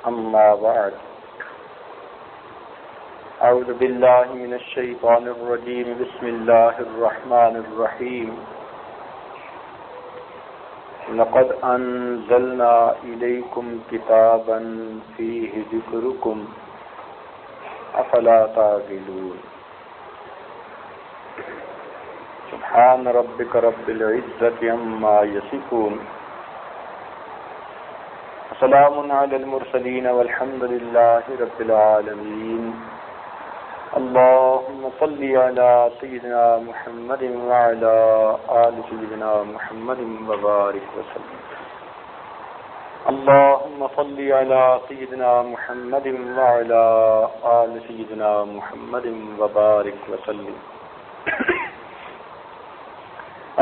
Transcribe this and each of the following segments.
أما بعد أعوذ بالله من الشيطان الرجيم بسم الله الرحمن الرحيم لقد أنزلنا إليكم كتابا فيه ذكركم أفلا تعقلون سبحان ربك رب العزة عما يصفون سلام على المرسلين والحمد لله رب العالمين اللهم صل على سيدنا محمد وعلى آل سيدنا محمد وبارك وسلم اللهم صل على سيدنا محمد وعلى آل سيدنا محمد وبارك وسلم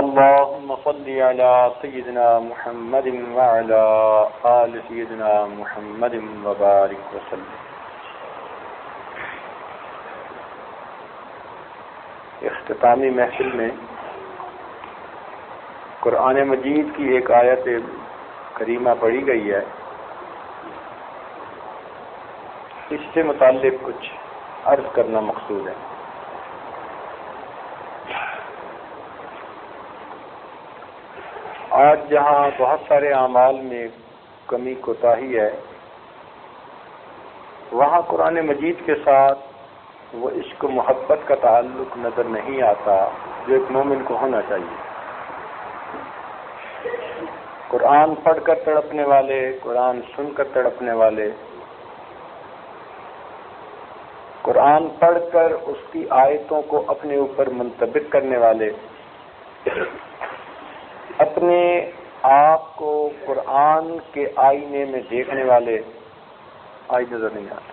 اللهم صل على سيدنا محمد وعلى آل سيدنا محمد وبارك وسلم. اختتامی محفل میں قرآن مجید کی ایک آیت کریمہ پڑھی گئی ہے. اس سے متعلق کچھ عرض کرنا مقصود ہے. آج جہاں بہت سارے اعمال میں کمی کوتاہی ہے، وہاں قرآن مجید کے ساتھ وہ عشق و محبت کا تعلق نظر نہیں آتا جو ایک مومن کو ہونا چاہیے. قرآن پڑھ کر تڑپنے والے، قرآن سن کر تڑپنے والے، قرآن پڑھ کر اس کی آیتوں کو اپنے اوپر منطبق کرنے والے، اپنے آپ کو قرآن کے آئینے میں دیکھنے والے آج نظر نہیں آتے.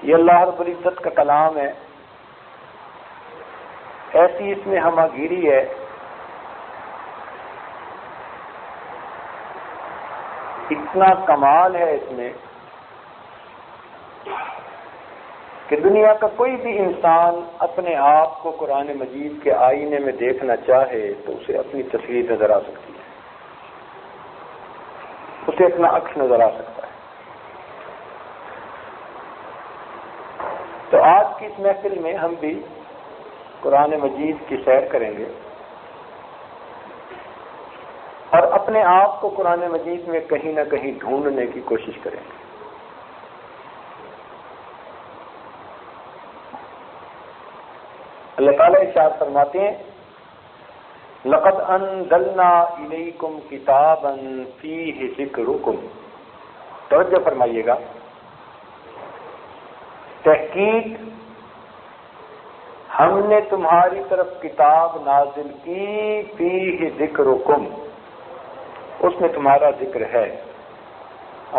یہ اللہ رب العزت کا کلام ہے. ایسی اس میں ہمہ گیری ہے اتنا کمال ہے اس میں کہ دنیا کا کوئی بھی انسان اپنے آپ کو قرآن مجید کے آئینے میں دیکھنا چاہے تو اسے اپنی تصویر نظر آ سکتی ہے، اسے اپنا عکس نظر آ سکتا ہے. تو آج کی اس محفل میں ہم بھی قرآن مجید کی سیر کریں گے اور اپنے آپ کو قرآن مجید میں کہیں نہ کہیں ڈھونڈنے کی کوشش کریں گے. اللہ تعالیٰ ارشاد فرماتے ہیں لقد انزلنا الیکم کتابا فیہ ذکرکم. توجہ فرمائیے گا، تحقیق ہم نے تمہاری طرف کتاب نازل کی فیہ ذکرکم، اس میں تمہارا ذکر ہے.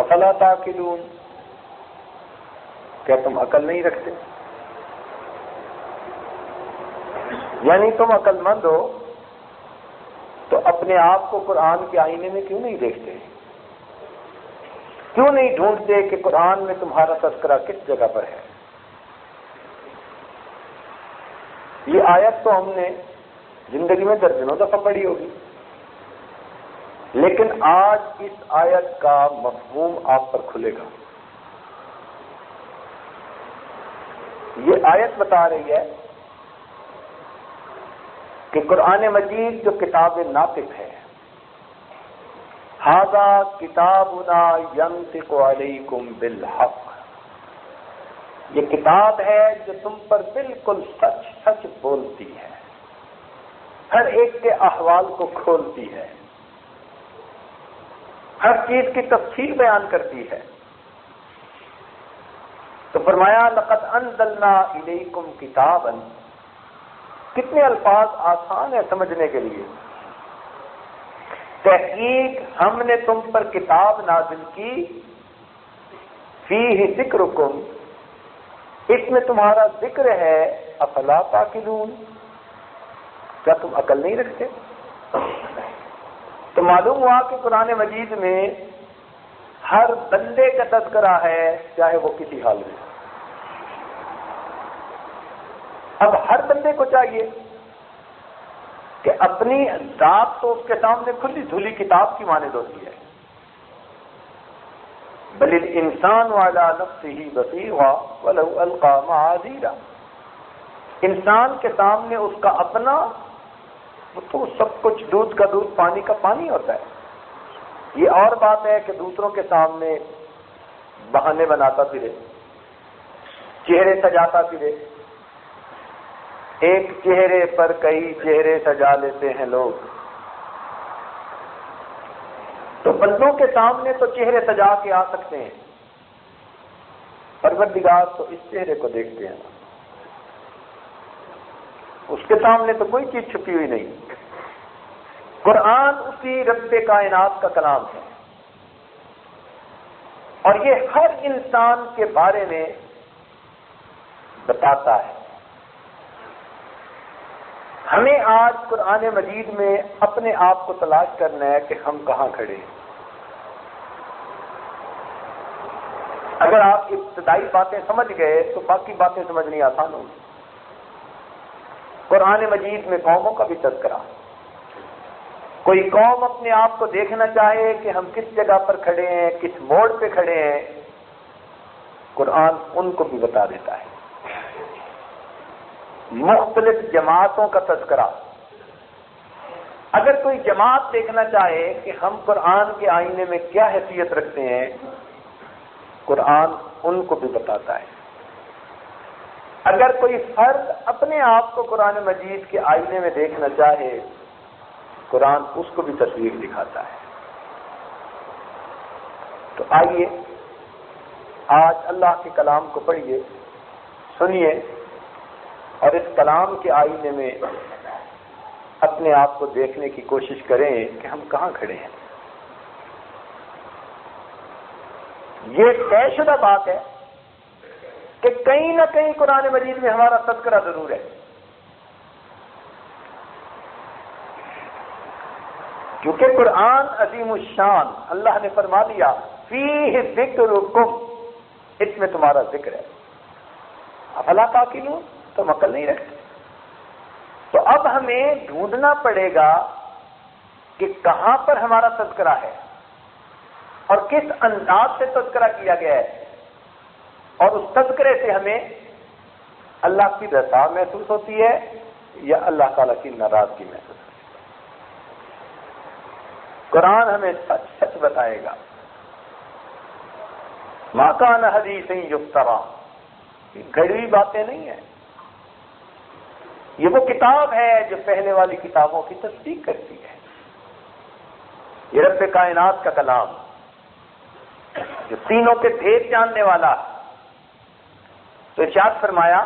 افلا تعقلون، کیا تم عقل نہیں رکھتے؟ یعنی تم عقل مند ہو تو اپنے آپ کو قرآن کے آئینے میں کیوں نہیں دیکھتے؟ کیوں نہیں ڈھونڈتے کہ قرآن میں تمہارا تذکرہ کس جگہ پر ہے؟ یہ آیت تو ہم نے زندگی میں درجنوں دفعہ پڑھی ہوگی، لیکن آج اس آیت کا مفہوم آپ پر کھلے گا. یہ آیت بتا رہی ہے کہ قرآن مجید جو کتاب ناطق ہے، ھذا کتابنا ینطق علیکم بالحق، یہ کتاب ہے جو تم پر بالکل سچ سچ بولتی ہے، ہر ایک کے احوال کو کھولتی ہے، ہر چیز کی تفصیل بیان کرتی ہے. تو فرمایا لقد انزلنا الیکم کتابا، کتنے الفاظ آسان ہیں سمجھنے کے لیے. تحقیق ہم نے تم پر کتاب نازل کی فیہ ذکرکم، اس میں تمہارا ذکر ہے. افلا تعقلون، کیا تم عقل نہیں رکھتے؟ تو معلوم ہوا کہ قرآن مجید میں ہر بندے کا تذکرہ ہے، چاہے وہ کسی حال میں. اب ہر بندے کو چاہیے کہ اپنی ذات تو اس کے سامنے کھلی دھلی کتاب کی مانند ہوتی ہے. بل الانسان علی نفسہ بصیرہ ولو القی معاذیرہ. انسان کے سامنے اس کا اپنا وہ تو سب کچھ دودھ کا دودھ پانی کا پانی ہوتا ہے. یہ اور بات ہے کہ دوسروں کے سامنے بہانے بناتا پھرے، چہرے سجاتا پھرے. ایک چہرے پر کئی چہرے سجا لیتے ہیں لوگ. تو بندوں کے سامنے تو چہرے سجا کے آ سکتے ہیں، پروردگار تو اس چہرے کو دیکھتے ہیں، اس کے سامنے تو کوئی چیز چھپی ہوئی نہیں. قرآن اسی رب کائنات کا کلام ہے، اور یہ ہر انسان کے بارے میں بتاتا ہے. ہمیں آج قرآن مجید میں اپنے آپ کو تلاش کرنا ہے کہ ہم کہاں کھڑے ہیں. اگر آپ ابتدائی باتیں سمجھ گئے تو باقی باتیں سمجھنی آسان ہوگی. قرآن مجید میں قوموں کا بھی تذکرہ. کوئی قوم اپنے آپ کو دیکھنا چاہے کہ ہم کس جگہ پر کھڑے ہیں، کس موڑ پہ کھڑے ہیں، قرآن ان کو بھی بتا دیتا ہے. مختلف جماعتوں کا تذکرہ. اگر کوئی جماعت دیکھنا چاہے کہ ہم قرآن کے آئینے میں کیا حیثیت رکھتے ہیں، قرآن ان کو بھی بتاتا ہے. اگر کوئی فرد اپنے آپ کو قرآن مجید کے آئینے میں دیکھنا چاہے، قرآن اس کو بھی تصویر دکھاتا ہے. تو آئیے آج اللہ کے کلام کو پڑھیے، سنیے، اور اس کلام کے آئینے میں اپنے آپ کو دیکھنے کی کوشش کریں کہ ہم کہاں کھڑے ہیں. یہ طے شدہ بات ہے کہ کہیں نہ کہیں قرآن مجید میں ہمارا تذکرہ ضرور ہے، کیونکہ قرآن عظیم الشان. اللہ نے فرما دیا فیہ ذکرکم، اس میں تمہارا ذکر ہے. افلا تعقلون، تم عقل نہیں رکھتے. تو اب ہمیں ڈھونڈنا پڑے گا کہ کہاں پر ہمارا تذکرہ ہے اور کس انداز سے تذکرہ کیا گیا ہے، اور اس تذکرے سے ہمیں اللہ کی رضا محسوس ہوتی ہے یا اللہ تعالیٰ کی ناراضگی محسوس ہوتی ہے. قرآن ہمیں سچ سچ بتائے گا. ما کان حدیث یفترا، گھڑی ہوئی باتیں نہیں ہیں. یہ وہ کتاب ہے جو پہلے والی کتابوں کی تصدیق کرتی ہے. یہ رب کائنات کا کلام جو تینوں کے بھید جاننے والا. تو ارشاد فرمایا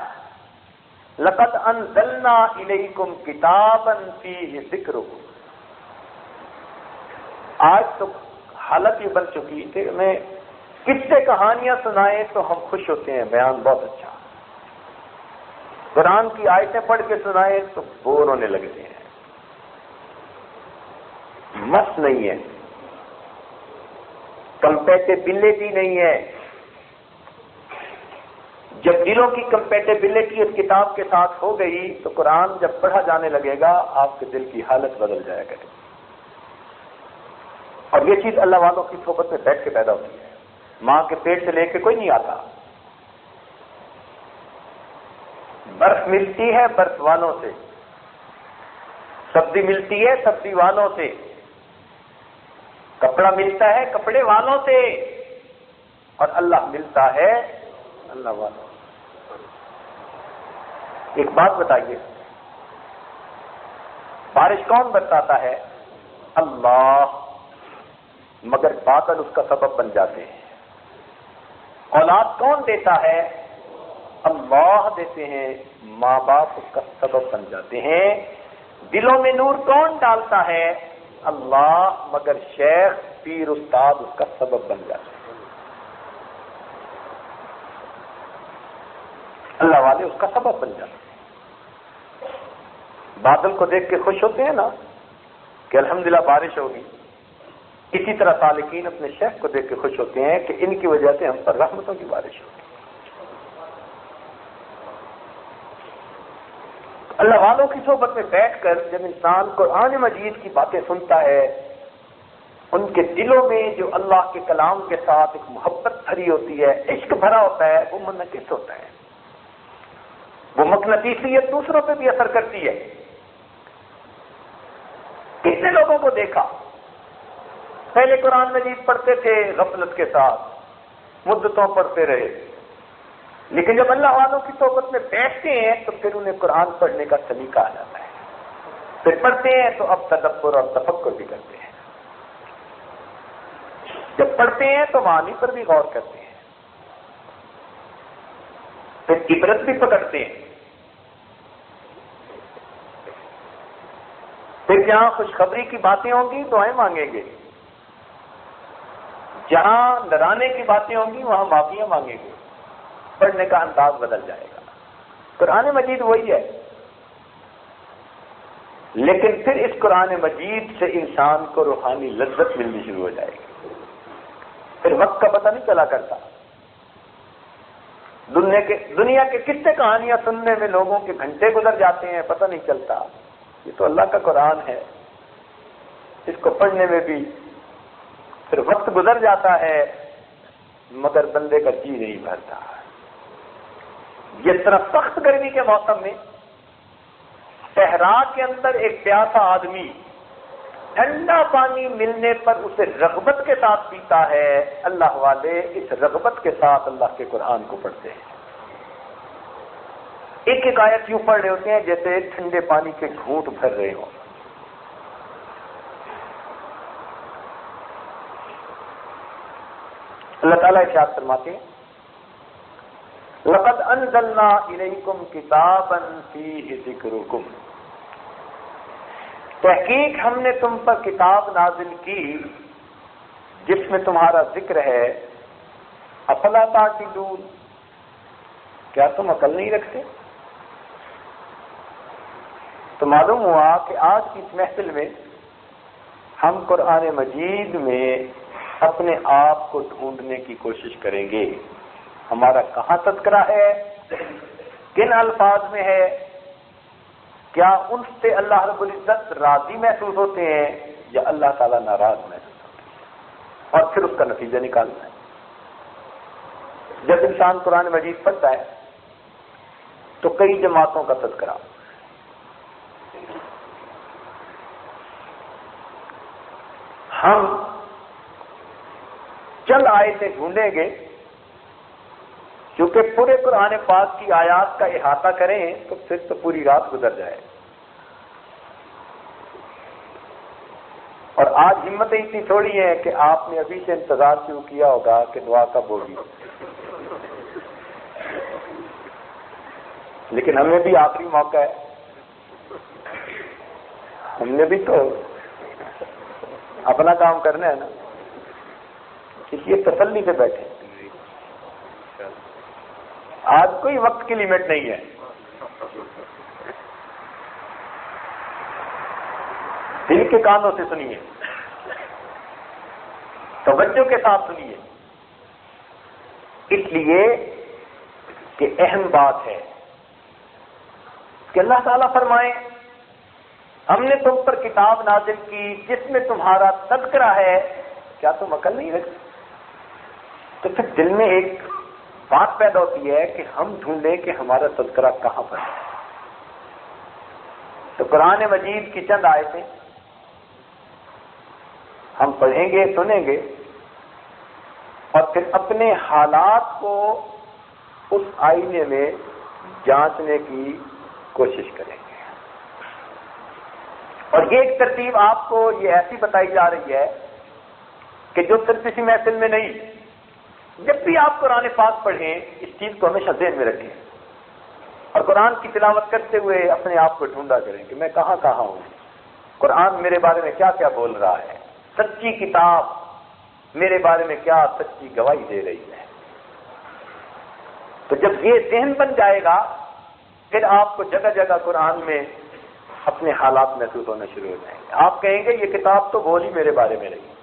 لقد انزلنا الیکم کتابا فیہ ذکرکم. آج تو حالت یہ بن چکی کہ میں قصے کہانیاں سنائیں تو ہم خوش ہوتے ہیں، بیان بہت اچھا. قرآن کی آیتیں پڑھ کے سنائیں تو بور ہونے لگتے ہیں، مس نہیں ہے، کمپیٹیبلٹی نہیں ہے. جب دلوں کی کمپیٹیبلٹی اس کتاب کے ساتھ ہو گئی تو قرآن جب پڑھا جانے لگے گا آپ کے دل کی حالت بدل جائے گا. اور یہ چیز اللہ والوں کی صحبت میں بیٹھ کے پیدا ہوتی ہے. ماں کے پیٹ سے لے کے کوئی نہیں آتا. برف ملتی ہے برف والوں سے، سبزی ملتی ہے سبزی والوں سے، کپڑا ملتا ہے کپڑے والوں سے، اور اللہ ملتا ہے اللہ والوں سے. ایک بات بتائیے، بارش کون برساتا ہے؟ اللہ. مگر بادل اس کا سبب بن جاتے ہیں. اولاد کون دیتا ہے؟ اللہ دیتے ہیں. ماں باپ اس کا سبب بن جاتے ہیں. دلوں میں نور کون ڈالتا ہے؟ اللہ. مگر شیخ پیر استاد اس کا سبب بن جاتے ہیں. اللہ والے اس کا سبب بن جاتے ہیں. بادل کو دیکھ کے خوش ہوتے ہیں نا کہ الحمدللہ بارش ہوگی. اسی طرح سالکین اپنے شیخ کو دیکھ کے خوش ہوتے ہیں کہ ان کی وجہ سے ہم پر رحمتوں کی بارش ہوگی. اللہ والوں کی صحبت میں بیٹھ کر جب انسان قرآن مجید کی باتیں سنتا ہے، ان کے دلوں میں جو اللہ کے کلام کے ساتھ ایک محبت بھری ہوتی ہے، عشق بھرا ہوتا ہے، وہ منعکس ہوتا ہے، وہ مقناطیسیت دوسروں پہ بھی اثر کرتی ہے۔ کتنے لوگوں کو دیکھا پہلے قرآن مجید پڑھتے تھے غفلت کے ساتھ، مدتوں پڑھتے رہے، لیکن جب اللہ والوں کی صحبت میں بیٹھتے ہیں تو پھر انہیں قرآن پڑھنے کا سلیقہ آ جاتا ہے، پھر پڑھتے ہیں تو اب تدبر اور تفکر بھی کرتے ہیں، جب پڑھتے ہیں تو معنی پر بھی غور کرتے ہیں، پھر عبرت بھی پکڑتے ہیں، پھر جہاں خوشخبری کی باتیں ہوں گی دعائیں مانگیں گے، جہاں ڈرانے کی باتیں ہوں گی وہاں معافیاں مانگیں گے، پڑھنے کا انداز بدل جائے گا۔ قرآن مجید وہی ہے، لیکن پھر اس قرآن مجید سے انسان کو روحانی لذت ملنی شروع ہو جائے گی، پھر وقت کا پتہ نہیں چلا کرتا۔ دنیا کے قصے کہانیاں سننے میں لوگوں کے گھنٹے گزر جاتے ہیں، پتہ نہیں چلتا۔ یہ تو اللہ کا قرآن ہے، اس کو پڑھنے میں بھی پھر وقت گزر جاتا ہے، مگر بندے کا جی نہیں بھرتا۔ جس طرح سخت گرمی کے موسم میں صحرا کے اندر ایک پیاسا آدمی ٹھنڈا پانی ملنے پر اسے رغبت کے ساتھ پیتا ہے، اللہ والے اس رغبت کے ساتھ اللہ کے قرآن کو پڑھتے ہیں۔ ایک ایک آیت یوں پڑھ رہے ہوتے ہیں جیسے ٹھنڈے پانی کے گھونٹ بھر رہے ہوں۔ اللہ تعالیٰ ارشاد فرماتے ہیں لَقَدْ أَنزَلْنَا إِلَيْكُمْ كِتَابًا فِيهِ ذِكْرُكُمْ، تحقیق ہم نے تم پر کتاب نازل کی جس میں تمہارا ذکر ہے، افلا تعقلون، کیا تم عقل نہیں رکھتے؟ تو معلوم ہوا کہ آج کی اس محفل میں ہم قرآن مجید میں اپنے آپ کو ڈھونڈنے کی کوشش کریں گے، ہمارا کہاں تذکرہ ہے، کن الفاظ میں ہے، کیا ان سے اللہ رب العزت راضی محسوس ہوتے ہیں یا اللہ تعالیٰ ناراض محسوس ہوتے ہیں، اور پھر اس کا نتیجہ نکالنا ہے۔ جب انسان قرآن مجید پڑھتا ہے تو کئی جماعتوں کا تذکرہ، ہم چند آیتیں ڈھونڈیں گے، کیونکہ پورے قرآن پاک کی آیات کا احاطہ کریں تو پھر تو پوری رات گزر جائے۔ اور آج ہمتیں اتنی تھوڑی ہیں کہ آپ نے ابھی سے انتظار شروع کیا ہوگا کہ دعا کب ہوگی، لیکن ہمیں بھی آخری موقع ہے، ہم نے بھی تو اپنا کام کرنا ہے نا، اس لیے تسلی سے بیٹھے۔ آج کوئی وقت کی لیمٹ نہیں ہے، دل کے کانوں سے سنیے، توجہ کے ساتھ سنیے، اس لیے کہ اہم بات ہے کہ اللہ تعالیٰ فرمائیں ہم نے تم پر کتاب نازل کی جس میں تمہارا تذکرہ ہے، کیا تم عقل نہیں رکھتے؟ تو پھر دل میں ایک بات پیدا ہوتی ہے کہ ہم ڈھونڈیں کہ ہمارا تذکرہ کہاں پر ہے۔ تو قرآن مجید کی چند آیتیں ہم پڑھیں گے، سنیں گے، اور پھر اپنے حالات کو اس آئینے میں جانچنے کی کوشش کریں گے۔ اور یہ ایک ترتیب آپ کو یہ ایسی بتائی جا رہی ہے کہ جو صرف اسی محفل میں نہیں، جب بھی آپ قرآن پاک پڑھیں اس چیز کو ہمیشہ ذہن میں رکھیں، اور قرآن کی تلاوت کرتے ہوئے اپنے آپ کو ڈھونڈا کریں کہ میں کہاں کہاں ہوں، قرآن میرے بارے میں کیا کیا بول رہا ہے، سچی کتاب میرے بارے میں کیا سچی گواہی دے رہی ہے۔ تو جب یہ ذہن بن جائے گا پھر آپ کو جگہ جگہ قرآن میں اپنے حالات محسوس ہونا شروع ہو جائیں گے، آپ کہیں گے یہ کتاب تو بول ہی میرے بارے میں رہی ہے۔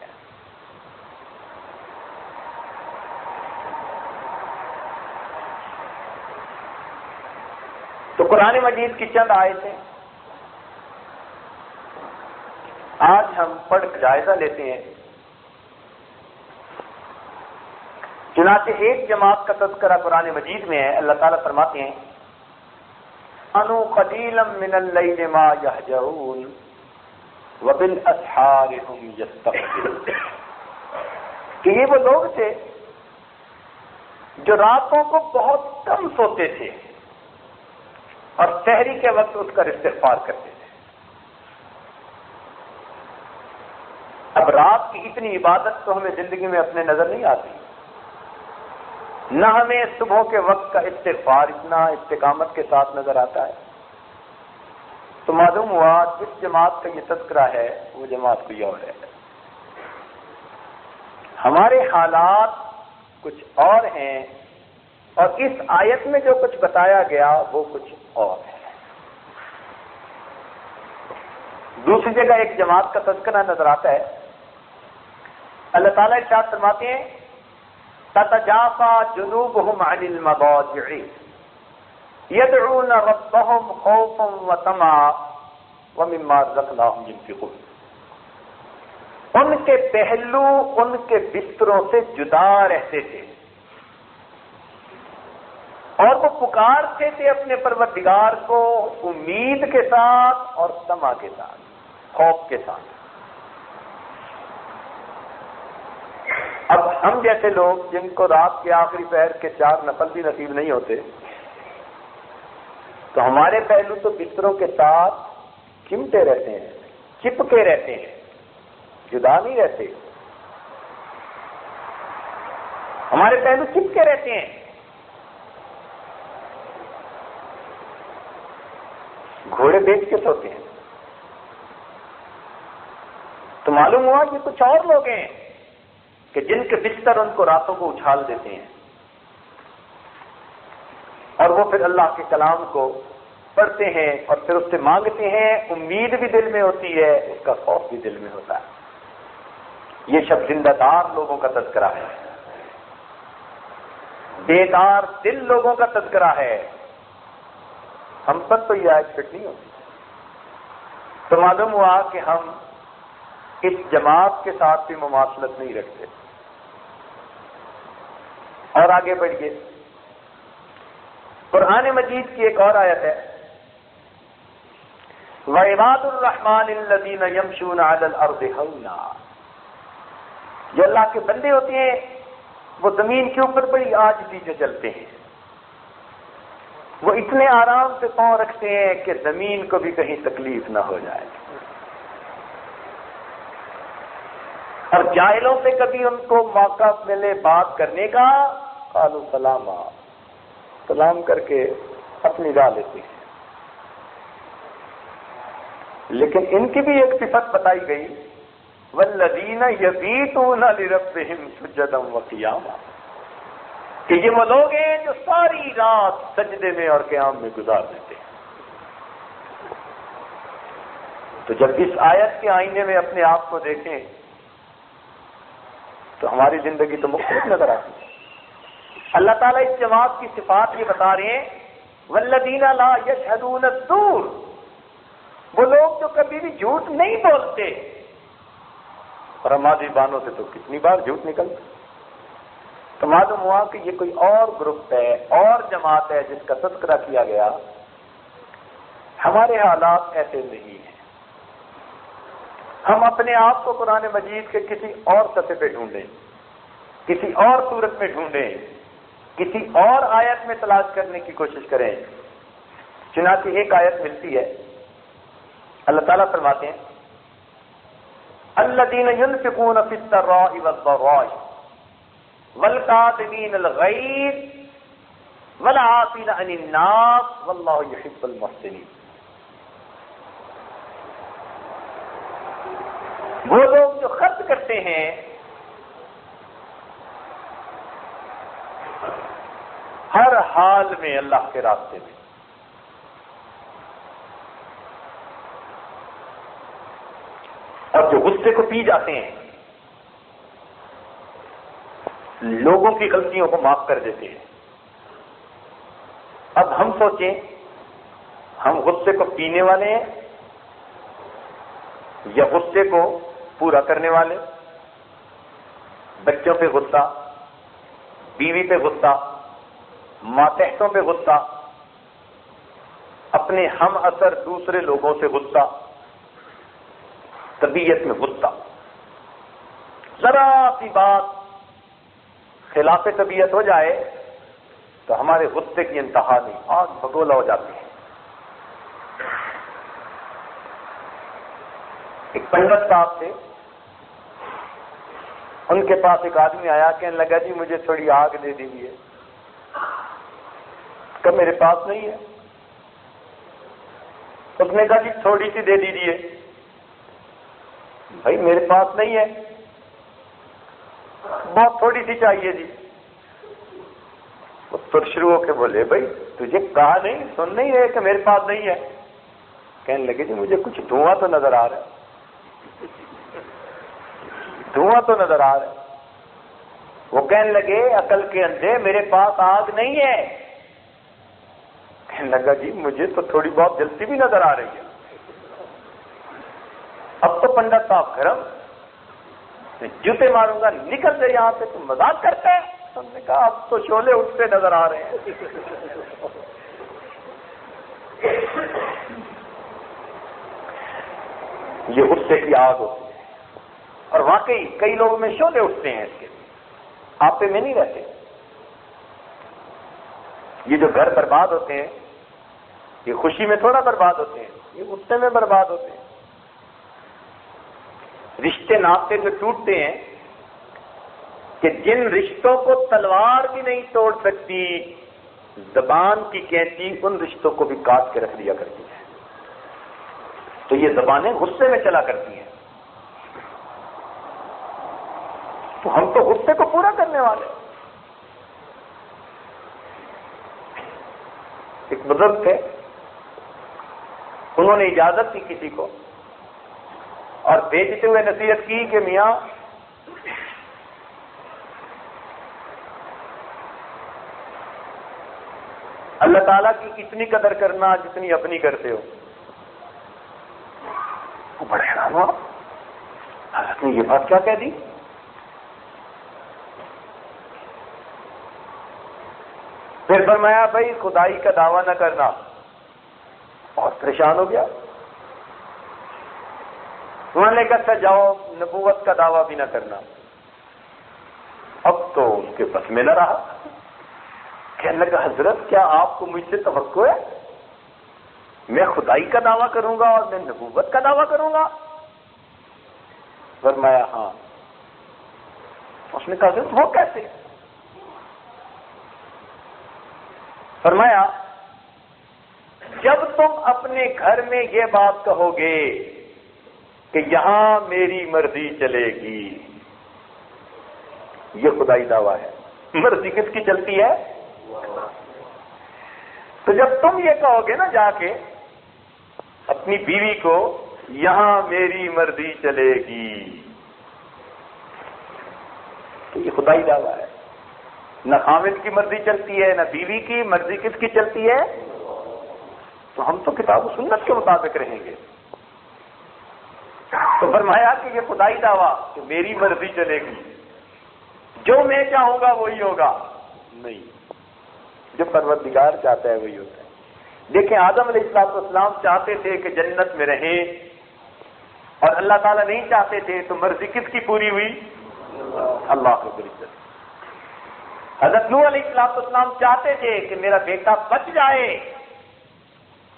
تو تو قرآن مجید کی چند آیتیں آج ہم پڑھ کر جائزہ لیتے ہیں. چنانچہ ایک جماعت کا تذکرہ قرآن مجید میں ہے. اللہ تعالیٰ فرماتے ہیں انو قلیلا من اللیل ما یہجعون وبالاسحار هم یستغفرون، کہ یہ وہ لوگ تھے جو راتوں کو بہت کم سوتے تھے اور سحری کے وقت اٹھ کر استغفار کرتے تھے. اب رات کی اتنی عبادت تو ہمیں زندگی میں اپنے نظر نہیں آتی، نہ ہمیں صبح کے وقت کا استغفار اتنا استقامت کے ساتھ نظر آتا ہے. تو معلوم ہوا جس جماعت کا یہ تذکرہ ہے وہ جماعت کوئی اور ہے. ہمارے حالات کچھ اور ہیں اور اس آیت میں جو کچھ بتایا گیا وہ کچھ اور ہے. دوسری جگہ ایک جماعت کا تذکرہ نظر آتا ہے. اللہ تعالیٰ ارشاد فرماتے ہیں تتجافى جنوبهم عن المضاجع يدعون ربهم خوفا وطمعا ومما رزقناهم ينفقون. ان کے پہلو ان کے بستروں سے جدا رہتے تھے اور وہ پکارتے تھے اپنے پروردگار کو امید کے ساتھ اور طمع کے ساتھ، خوف کے ساتھ. اب ہم جیسے لوگ جن کو رات کے آخری پہر کے 4 نفل بھی نصیب نہیں ہوتے، تو ہمارے پہلو تو بستروں کے ساتھ چمٹے رہتے ہیں، چپکے رہتے ہیں، جدا نہیں رہتے. ہمارے پہلو چپکے رہتے ہیں. گھوڑے بیچ کے سوتے ہیں. تو معلوم ہوا کہ کچھ اور لوگ ہیں کہ جن کے بستر ان کو راتوں کو اچھال دیتے ہیں اور وہ پھر اللہ کے کلام کو پڑھتے ہیں اور پھر اس سے مانگتے ہیں. امید بھی دل میں ہوتی ہے، اس کا خوف بھی دل میں ہوتا ہے. یہ شب زندہ دار لوگوں کا تذکرہ ہے، بیدار دل لوگوں کا تذکرہ ہے. ہم پر تو یہ آیت فٹ نہیں ہوتی. تو معلوم ہوا کہ ہم اس جماعت کے ساتھ بھی مماثلت نہیں رکھتے. اور آگے بڑھیے. قرآن مجید کی ایک اور آیت ہے وَعِبَادُ الرَّحْمَنِ الَّذِينَ يَمْشُونَ عَلَى الْأَرْضِ هَوْنًا. جو اللہ کے بندے ہوتے ہیں وہ زمین کے اوپر بڑی عاجزی سے چلتے ہیں. وہ اتنے آرام سے پاؤں رکھتے ہیں کہ زمین کو بھی کہیں تکلیف نہ ہو جائے. اور جاہلوں سے کبھی ان کو موقع ملے بات کرنے کا، قالوا سلاما، سلام کر کے اپنی راہ لیتے ہیں. لیکن ان کی بھی ایک صفت بتائی گئی والذین یبیتون لربہم سجدا وقیاما، کہ یہ وہ لوگ ہیں جو ساری رات سجدے میں اور قیام میں گزار دیتے ہیں. تو جب اس آیت کے آئینے میں اپنے آپ کو دیکھیں تو ہماری زندگی تو مختلف نظر آتی ہے. اللہ تعالیٰ اس جماعت کی صفات یہ بتا رہے ہیں والذین لا یشہدون الزور، وہ لوگ جو کبھی بھی جھوٹ نہیں بولتے. اور ہماری زبانوں سے تو کتنی بار جھوٹ نکلتا. تو معلوم ہوا کہ یہ کوئی اور گروپ ہے، اور جماعت ہے جس کا تذکرہ کیا گیا. ہمارے حالات ایسے نہیں ہیں. ہم اپنے آپ کو قرآن مجید کے کسی اور سطح پہ ڈھونڈیں، کسی اور صورت میں ڈھونڈیں، کسی اور آیت میں تلاش کرنے کی کوشش کریں. چنانچہ ایک آیت ملتی ہے، اللہ تعالیٰ فرماتے ہیں الذین ينفقون فی السراء والضراء والکاظمین الغیظ والعافین عن الناس واللہ یحب المحسنین. وہ لوگ جو خرچ کرتے ہیں ہر حال میں اللہ کے راستے میں، اور جو غصے کو پی جاتے ہیں، لوگوں کی غلطیوں کو معاف کر دیتے ہیں. اب ہم سوچیں ہم غصے کو پینے والے ہیں یا غصے کو پورا کرنے والے؟ بچوں پہ غصہ، بیوی پہ غصہ، ماتحتوں پہ غصہ، اپنے ہم اثر دوسرے لوگوں سے غصہ، طبیعت میں غصہ، ذرا سی بات خلاف طبیعت ہو جائے تو ہمارے غصے کی انتہا نہیں، آگ بگولا ہو جاتی ہے۔ ایک پنڈت صاحب تھے، ان کے پاس ایک آدمی آیا، کہنے لگا جی مجھے تھوڑی آگ دے دیجیے۔ کہ میرے پاس نہیں ہے۔ اس نے کہا جی تھوڑی سی دے دیجیے۔ بھائی میرے پاس نہیں ہے، بہت تھوڑی سی چاہیے جی۔ وہ تو شروع ہو کے بولے بھائی تجھے کہا نہیں، سن نہیں رہے کہ میرے پاس نہیں ہے؟ کہنے لگے جی مجھے کچھ دھواں تو نظر آ رہا ہے، دھواں تو نظر آ رہا ہے۔ وہ کہنے لگے عقل کے اندھے میرے پاس آگ نہیں ہے۔ کہنے لگا جی مجھے تو تھوڑی بہت جلتی بھی نظر آ رہی ہے۔ اب تو پنڈت صاحب گرم، جوتے ماروں گا، نکل جائے یہاں سے، تم مذاق کرتا ہے؟ ہم نے کہا اب تو شعلے اٹھتے نظر آ رہے ہیں۔ یہ غصے کی آگ ہوتی ہے، اور واقعی کئی لوگوں میں شعلے اٹھتے ہیں اس کے، آپے میں نہیں رہتے۔ یہ جو گھر برباد ہوتے ہیں یہ خوشی میں تھوڑا برباد ہوتے ہیں، یہ غصے میں برباد ہوتے ہیں۔ رشتے ناطے جو ٹوٹتے ہیں کہ جن رشتوں کو تلوار بھی نہیں توڑ سکتی، زبان کی کینچی ان رشتوں کو بھی کاٹ کے رکھ دیا کرتی ہے۔ تو یہ زبانیں غصے میں چلا کرتی ہیں، تو ہم تو غصے کو پورا کرنے والے۔ ایک بزرگ تھے، انہوں نے اجازت دی کسی کو اور بھیجتے ہوئے نصیحت کی کہ میاں اللہ تعالیٰ کی اتنی قدر کرنا جتنی اپنی کرتے ہو۔ وہ بڑے حیران ہوا، حضرت نے یہ بات کیا کہہ دی؟ پھر فرمایا بھائی خدائی کا دعویٰ نہ کرنا، اور پریشان ہو گیا۔ انہوں نے کہا جاؤ نبوت کا دعویٰ بھی نہ کرنا۔ اب تو اس کے بس میں نہ رہا، کہنے لگا حضرت کیا آپ کو مجھ سے توقع ہے میں خدائی کا دعویٰ کروں گا اور میں نبوت کا دعویٰ کروں گا؟ فرمایا ہاں۔ اس نے کہا حضرت وہ کیسے؟ فرمایا جب تم اپنے گھر میں یہ بات کہو گے کہ یہاں میری مرضی چلے گی، یہ خدائی دعویٰ ہے۔ مرضی کس کی چلتی ہے؟ تو جب تم یہ کہو گے نا جا کے اپنی بیوی کو یہاں میری مرضی چلے گی، تو یہ خدائی دعویٰ ہے۔ نہ خامد کی مرضی چلتی ہے، نہ بیوی کی مرضی، کس کی چلتی ہے؟ تو ہم تو کتاب و سنت کے مطابق رہیں گے۔ تو فرمایا کہ یہ خدائی دعویٰ کہ میری مرضی چلے گی، جو میں چاہوں گا وہی ہوگا، نہیں، جو پروردگار چاہتا ہے وہی ہوتا ہے۔ دیکھیں آدم علیہ السلام چاہتے تھے کہ جنت میں رہیں، اور اللہ تعالیٰ نہیں چاہتے تھے، تو مرضی کس کی پوری ہوئی؟ اللہ رب العزت۔ حضرت نوح علیہ السلام چاہتے تھے کہ میرا بیٹا بچ جائے،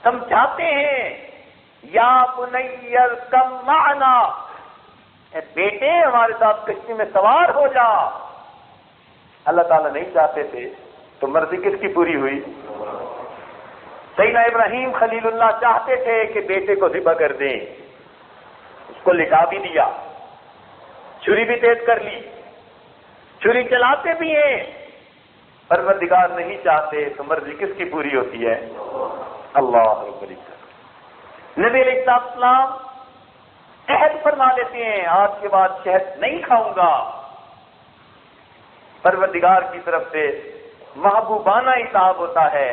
سمجھاتے ہیں یا بنی ارکب معنا، اے بیٹے ہمارے ساتھ کشتی میں سوار ہو جا۔ اللہ تعالیٰ نہیں چاہتے تھے، تو مرضی کس کی پوری ہوئی؟ سیدنا ابراہیم خلیل اللہ چاہتے تھے کہ بیٹے کو ذبح کر دیں، اس کو لٹا بھی دیا، چھری بھی تیز کر لی، چھری چلاتے بھی ہیں، پروردگار نہیں چاہتے، تو مرضی کس کی پوری ہوتی ہے؟ اللہ رب العزت۔ نبی علیہ السلام عہد فرما لیتے ہیں آج کے بعد شہد نہیں کھاؤں گا، پروردگار کی طرف سے محبوبانہ عتاب ہوتا ہے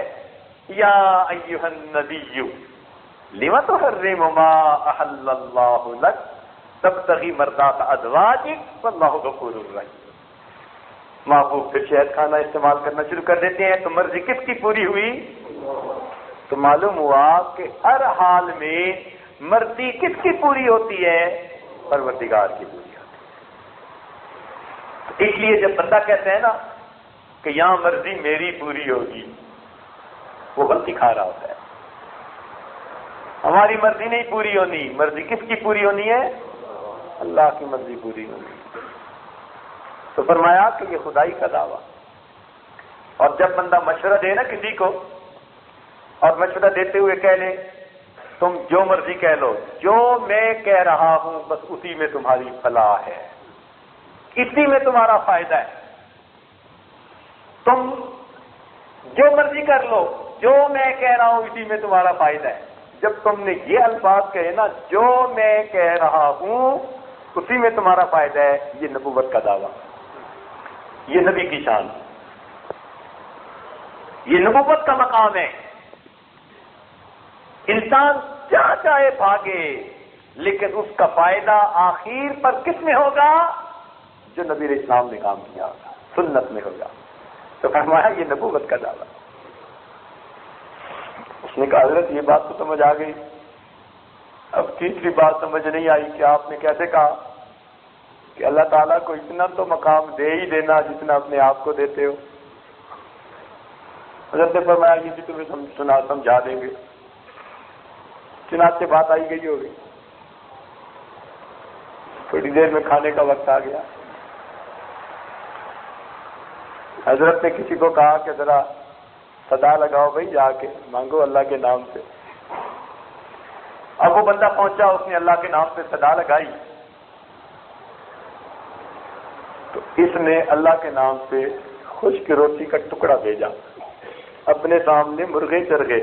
یا ایھا النبی لم تحرم ما احل اللہ لک تبتغی مرضات ازواجک واللہ غفور رحیم. محبوب پھر شہد کھانا استعمال کرنا شروع کر دیتے ہیں تو مرضی کس کی پوری ہوئی؟ تو معلوم ہوا کہ ہر حال میں مرضی کس کی پوری ہوتی ہے؟ پروردگار کی پوری ہوتی ہے. اس لیے جب بندہ کہتے ہیں نا کہ یہاں مرضی میری پوری ہوگی، وہ غلطی کھا رہا ہوتا ہے. ہماری مرضی نہیں پوری ہونی، مرضی کس کی پوری ہونی ہے؟ اللہ کی مرضی پوری ہونی. تو فرمایا کہ یہ خدائی کا دعویٰ. اور جب بندہ مشورہ دے نا کسی کو، اور مشورہ دیتے ہوئے کہہ لے تم جو مرضی کہہ لو، جو میں کہہ رہا ہوں بس اسی میں تمہاری فلاح ہے، اسی میں تمہارا فائدہ ہے، تم جو مرضی کر لو، جو میں کہہ رہا ہوں اسی میں تمہارا فائدہ ہے. جب تم نے یہ الفاظ کہے نا جو میں کہہ رہا ہوں اسی میں تمہارا فائدہ ہے، یہ نبوت کا دعویٰ، یہ نبی کی شان، یہ نبوت کا مقام ہے. انسان جہاں چاہے بھاگے لیکن اس کا فائدہ آخر پر کس میں ہوگا؟ جو نبی علیہ السلام نے کام کیا ہوگا، سنت میں ہوگا. تو فرمایا یہ نبوت کا دعویٰ. اس نے کہا حضرت یہ بات تو سمجھ آ گئی، اب تیسری بات سمجھ نہیں آئی کہ آپ نے کیسے کہا کہ اللہ تعالیٰ کو اتنا تو مقام دے ہی دینا جتنا اپنے آپ کو دیتے ہو. حضرت نے فرمایا یہ بھی تمہیں سمجھا دیں گے. چنانچہ بات آئی گئی ہوگی. تھوڑی دیر میں کھانے کا وقت آ گیا. حضرت نے کسی کو کہا کہ ذرا صدا لگاؤ بھائی، جا کے مانگو اللہ کے نام سے. اب وہ بندہ پہنچا، اس نے اللہ کے نام سے صدا لگائی تو اس نے اللہ کے نام سے خشک روٹی کا ٹکڑا بھیجا. اپنے سامنے مرغے چر گئے.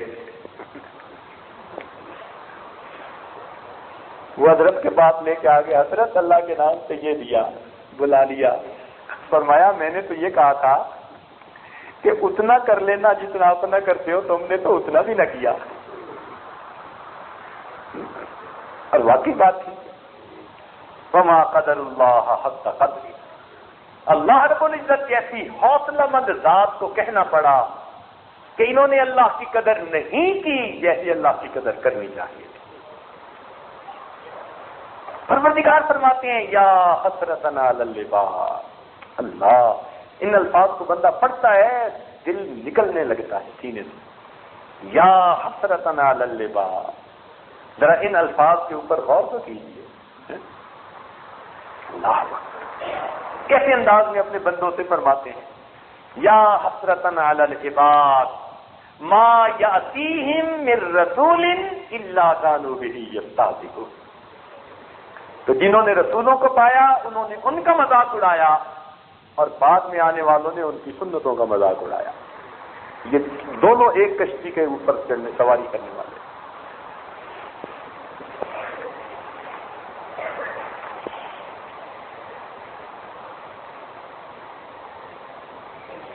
وہ حضرت کے پاس لے کے آ گیا. حضرت اللہ کے نام سے یہ دیا، بلا لیا. فرمایا میں نے تو یہ کہا تھا کہ اتنا کر لینا جتنا اپنا کرتے ہو، تم نے تو اتنا بھی نہ کیا. اور واقعی بات تھی. وما قدر اللہ حق قدر. اللہ رب العزت جیسی حوصلہ مند ذات کو کہنا پڑا کہ انہوں نے اللہ کی قدر نہیں کی جیسی اللہ کی قدر کرنی چاہیے. پروردگار فرماتے ہیں یا حسرتنا علی العباد. اللہ ان الفاظ کو بندہ پڑھتا ہے دل نکلنے لگتا ہے سینے سے. یا حسرتنا علی العباد. ذرا ان الفاظ کے اوپر غور تو کیجیے. اللہ کیسے انداز میں اپنے بندوں سے فرماتے ہیں یا حسرتنا علی العباد ما یاتیہم من رسول الا کانوا بہ یستہزئون. تو جنہوں نے رسولوں کو پایا انہوں نے ان کا مذاق اڑایا اور بعد میں آنے والوں نے ان کی سنتوں کا مذاق اڑایا. یہ دونوں ایک کشتی کے اوپر سواری کرنے والے.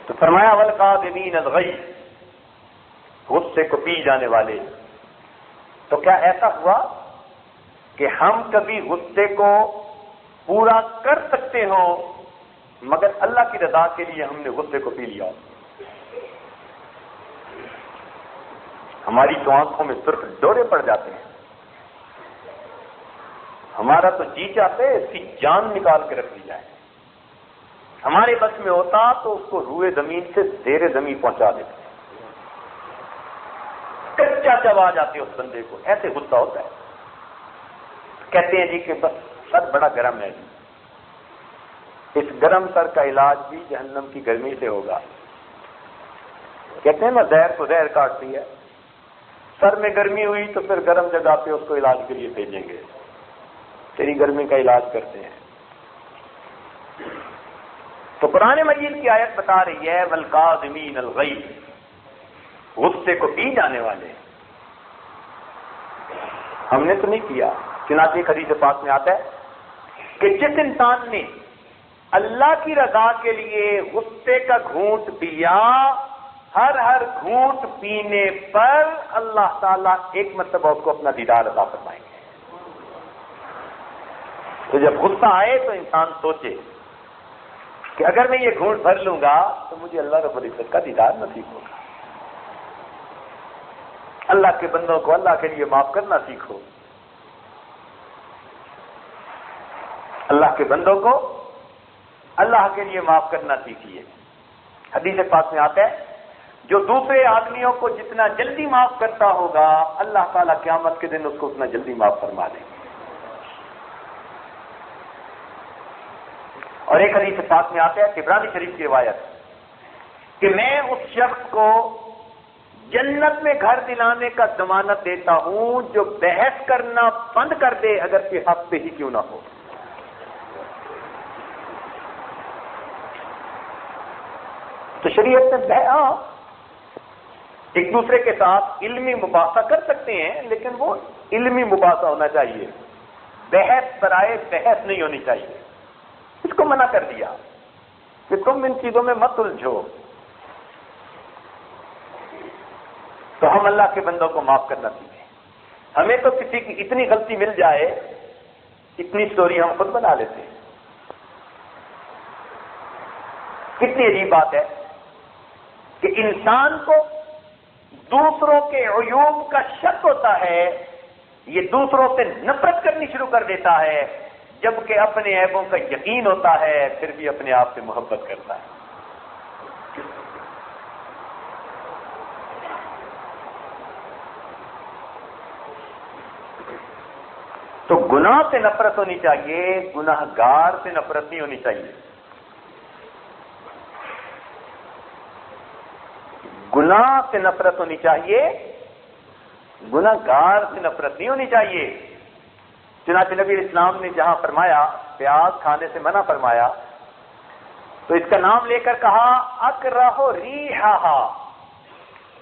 تو فرمایا والقاظمین الغیظ، غصے کو پی جانے والے. تو کیا ایسا ہوا کہ ہم کبھی غصے کو پورا کر سکتے ہوں مگر اللہ کی رضا کے لیے ہم نے غصے کو پی لیا؟ ہماری تو آنکھوں میں سرخ ڈورے پڑ جاتے ہیں. ہمارا تو جی چاہتے اس کی جان نکال کے رکھ دی جائے. ہمارے بس میں ہوتا تو اس کو روئے زمین سے زیر زمین پہنچا دیتے. کچا چبا جاتے اس بندے کو، ایسے غصہ ہوتا ہے. کہتے ہیں جی کہ بس سر بڑا گرم ہے. اس گرم سر کا علاج بھی جہنم کی گرمی سے ہوگا. کہتے ہیں نا زہر کو زہر کاٹتی ہے. سر میں گرمی ہوئی تو پھر گرم جگہ پہ اس کو علاج کے لیے بھیجیں گے. تیری گرمی کا علاج کرتے ہیں. تو قرآن مجید کی آیت بتا رہی ہے والقاظمین الغیظ، غصے کو پی جانے والے. ہم نے تو نہیں کیا. چنانچہ حدیث پاک میں آتا ہے کہ جس انسان نے اللہ کی رضا کے لیے غصے کا گھونٹ پیا ہر گھونٹ پینے پر اللہ تعالیٰ ایک مرتبہ اس کو اپنا دیدار عطا فرمائیں گے۔ تو جب غصہ آئے تو انسان سوچے کہ اگر میں یہ گھونٹ بھر لوں گا تو مجھے اللہ رب العزت کا دیدار نصیب ہوگا۔ اللہ کے بندوں کو اللہ کے لیے معاف کرنا سیکھو، اللہ کے بندوں کو اللہ کے لیے معاف کرنا سیکھیے۔ حدیث پاک میں آتا ہے جو دوسرے آدمیوں کو جتنا جلدی معاف کرتا ہوگا اللہ تعالیٰ قیامت کے دن اس کو اتنا جلدی معاف فرما دیں گے۔ اور ایک حدیث پاک میں آتا ہے طبرانی شریف کی روایت کہ میں اس شخص کو جنت میں گھر دلانے کا ضمانت دیتا ہوں جو بحث کرنا بند کر دے اگر کہ حق پہ ہی کیوں نہ ہو۔ تو شریعت میں ایک دوسرے کے ساتھ علمی مباحثہ کر سکتے ہیں، لیکن وہ علمی مباحثہ ہونا چاہیے، بحث برائے بحث نہیں ہونی چاہیے۔ اس کو منع کر دیا کہ تم ان چیزوں میں مت الجھو۔ تو ہم اللہ کے بندوں کو معاف کرنا سیکھیں۔ ہمیں تو کسی کی اتنی غلطی مل جائے، اتنی سٹوری ہم خود بنا لیتے ہیں۔ کتنی عجیب بات ہے کہ انسان کو دوسروں کے عیوب کا شک ہوتا ہے، یہ دوسروں سے نفرت کرنی شروع کر دیتا ہے، جبکہ اپنے عیبوں کا یقین ہوتا ہے پھر بھی اپنے آپ سے محبت کرتا ہے۔ تو گناہ سے نفرت ہونی چاہیے، گناہ گار سے نفرت نہیں ہونی چاہیے۔ گناہ سے نفرت ہونی چاہیے، گناہ گار سے نفرت نہیں ہونی چاہیے۔ چنانچہ نبی اسلام نے جہاں فرمایا پیاز کھانے سے منع فرمایا تو اس کا نام لے کر کہا اکرہ ریحہا،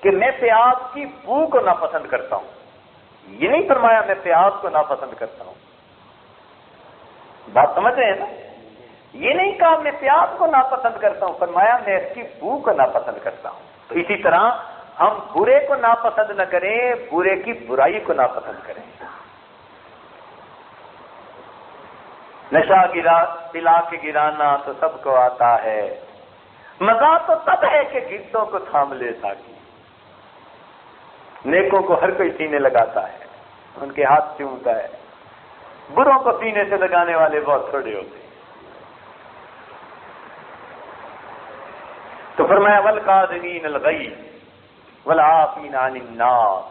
کہ میں پیاز کی بو کو ناپسند کرتا ہوں۔ یہ نہیں فرمایا میں پیاز کو ناپسند کرتا ہوں۔ بات سمجھ رہے ہیں نا؟ یہ نہیں کہا میں پیاز کو ناپسند کرتا ہوں، فرمایا میں اس کی بو کو ناپسند کرتا ہوں۔ تو اسی طرح ہم برے کو ناپسند نہ کریں، برے کی برائی کو ناپسند کریں۔ نشہ پلا کے گرانا تو سب کو آتا ہے، مزہ تو تب ہے کہ گردوں کو تھام لے ساکی۔ نیکوں کو ہر کوئی سینے لگاتا ہے، ان کے ہاتھ چومتا ہے، بروں کو سینے سے لگانے والے بہت تھوڑے ہوتے ہیں۔ تو فرمایا والکاظمین الغیظ والعافین عن الناس،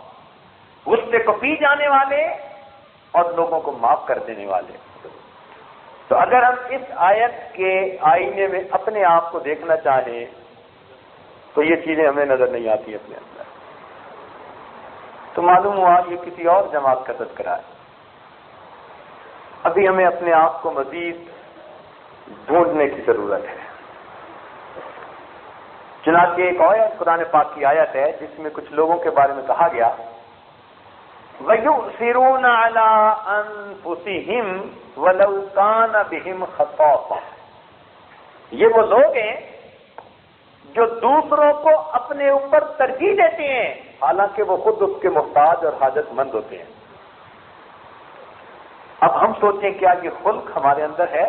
غصے کو پی جانے والے اور لوگوں کو معاف کر دینے والے۔ تو اگر ہم اس آیت کے آئینے میں اپنے آپ کو دیکھنا چاہیں تو یہ چیزیں ہمیں نظر نہیں آتی اپنے اندر، تو معلوم ہوا یہ کسی اور جماعت کا تذکرہ ہے۔ ابھی ہمیں اپنے آپ کو مزید ڈھونڈنے کی ضرورت ہے۔ چنانچہ ایک اور قرآن پاک کی آیت ہے جس میں کچھ لوگوں کے بارے میں کہا گیا وَيُؤْثِرُونَ عَلَىٰ أَنفُسِهِمْ وَلَوْ كَانَ بِهِمْ خَصَاصَةٌ، یہ وہ لوگ ہیں جو دوسروں کو اپنے اوپر ترجیح دیتے ہیں حالانکہ وہ خود اس کے محتاج اور حاجت مند ہوتے ہیں۔ اب ہم سوچیں کیا یہ خلق ہمارے اندر ہے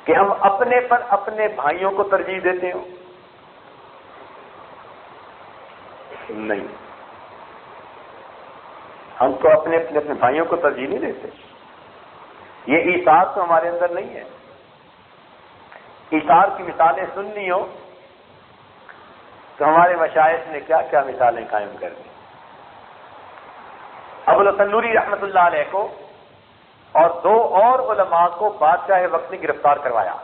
کہ ہم اپنے پر اپنے بھائیوں کو ترجیح دیتے ہوں؟ نہیں، ہم تو اپنے بھائیوں کو ترجیح نہیں دیتے۔ یہ ایثار تو ہمارے اندر نہیں ہے۔ ایثار کی مثالیں سننی ہو تو ہمارے مشائخ نے کیا کیا مثالیں قائم کر دی۔ ابوالحسن نوری رحمۃ اللہ علیہ کو اور دو اور علماء کو بادشاہ وقت نے گرفتار کروایا۔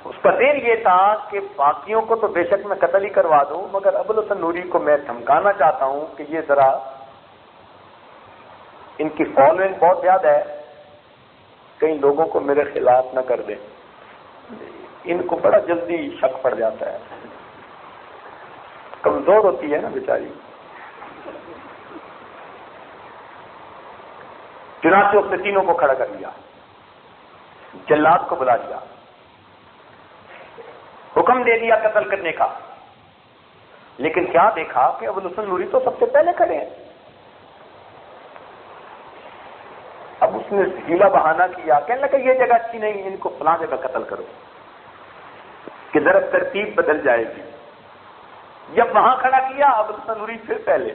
اس کا دیر یہ تھا کہ باقیوں کو تو بے شک میں قتل ہی کروا دوں، مگر ابوالحسن نوری کو میں دھمکانا چاہتا ہوں کہ یہ ذرا ان کی فالوئنگ بہت زیادہ ہے، کئی لوگوں کو میرے خلاف نہ کر دیں، ان کو بڑا جلدی شک پڑ جاتا ہے، کمزور ہوتی ہے نا بیچاری۔ چنانچہ اس نے تینوں کو کھڑا کر لیا، جلاد کو بلا لیا، حکم دے دیا قتل کرنے کا، لیکن کیا دیکھا کہ ابو الحسن نوری تو سب سے پہلے کھڑے ہیں۔ اب اس نے ہیلا بہانہ کیا، کہنے لگا یہ جگہ اچھی نہیں، ان کو فلاں جگہ قتل کرو کہ ذرا ترتیب بدل جائے گی۔ جب وہاں کھڑا کیا ابو الحسن نوری پھر پہلے،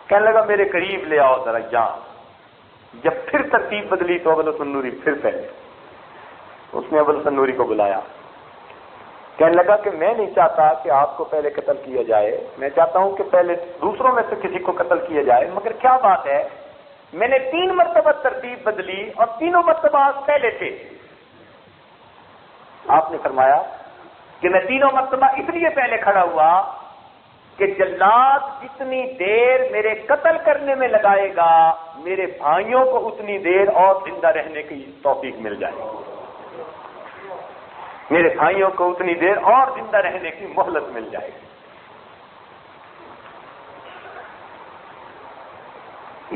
کہنے لگا میرے قریب لے آؤ ذرا یہاں۔ جب پھر ترتیب بدلی تو ابو الحسن نوری پھر پہلے۔ اس نے ابو الحسن نوری کو بلایا، کہنے لگا کہ میں نہیں چاہتا کہ آپ کو پہلے قتل کیا جائے، میں چاہتا ہوں کہ پہلے دوسروں میں سے کسی کو قتل کیا جائے، مگر کیا بات ہے میں نے 3 مرتبہ ترتیب بدلی اور تینوں مرتبہ آپ پہلے تھے۔ آپ نے فرمایا کہ میں تینوں مرتبہ اس لیے پہلے کھڑا ہوا کہ جلاد جتنی دیر میرے قتل کرنے میں لگائے گا میرے بھائیوں کو اتنی دیر اور زندہ رہنے کی توفیق مل جائے، میرے بھائیوں کو اتنی دیر اور زندہ رہنے کی مہلت مل جائے گی۔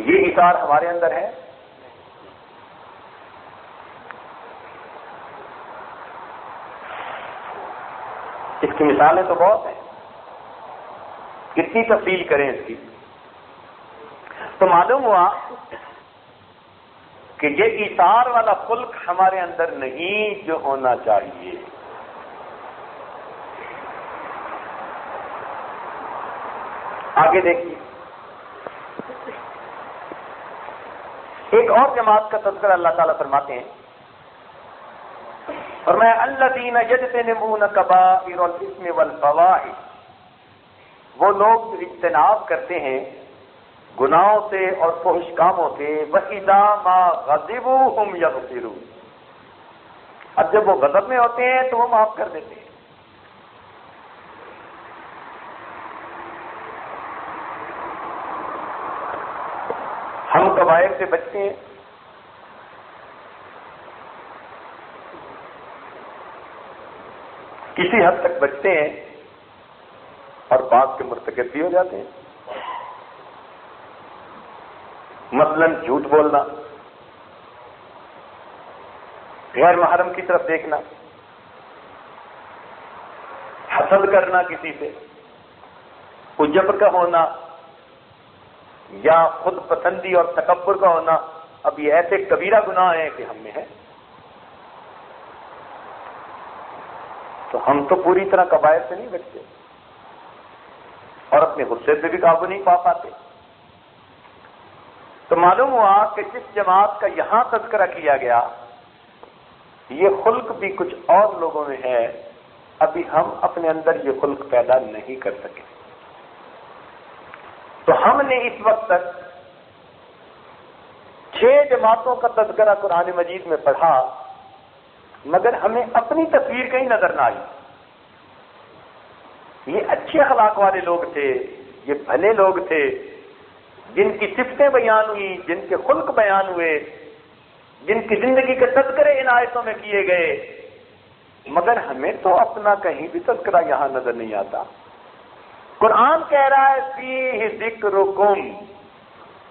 یہ اثار ہمارے اندر ہے۔ اس کی مثالیں تو بہت ہیں، کتنی تفصیل کریں اس کی۔ تو معلوم ہوا کہ یہ ایثار والا خلق ہمارے اندر نہیں جو ہونا چاہیے۔ آگے دیکھیے، ایک اور جماعت کا تذکرہ اللہ تعالیٰ فرماتے ہیں، اور میں الذین یجتنبون کبائر الاثم والفواحش، وہ لوگ جو اجتناب کرتے ہیں گناہوں سے اور فحش کاموں سے، وَإِذَا مَا غَضِبُوا هُمْ يَغْفِرُونَ، اب جب وہ غضب میں ہوتے ہیں تو وہ معاف کر دیتے ہیں۔ ہم کبائر سے بچتے ہیں، کسی حد تک بچتے ہیں اور بعض کے مرتکب بھی ہو جاتے ہیں۔ مثلا جھوٹ بولنا، غیر محرم کی طرف دیکھنا، حسد کرنا کسی سے، عجب کا ہونا یا خود پسندی اور تکبر کا ہونا، اب یہ ایسے کبیرہ گناہ ہیں کہ ہم میں ہے۔ تو ہم تو پوری طرح کبائر سے نہیں بچتے اور اپنے غصے پہ بھی قابو نہیں پا پاتے۔ تو معلوم ہوا کہ جس جماعت کا یہاں تذکرہ کیا گیا یہ خلق بھی کچھ اور لوگوں میں ہے، ابھی ہم اپنے اندر یہ خلق پیدا نہیں کر سکے۔ تو ہم نے اس وقت تک 6 جماعتوں کا تذکرہ قرآن مجید میں پڑھا، مگر ہمیں اپنی تصویر کہیں نظر نہ آئی۔ یہ اچھے اخلاق والے لوگ تھے، یہ بھلے لوگ تھے، جن کی صفتیں بیان ہوئی، جن کے خلق بیان ہوئے، جن کی زندگی کے تذکرے ان آیتوں میں کیے گئے، مگر ہمیں تو اپنا کہیں بھی تذکرہ یہاں نظر نہیں آتا۔ قرآن کہہ رہا ہے فیہ ذکرکم،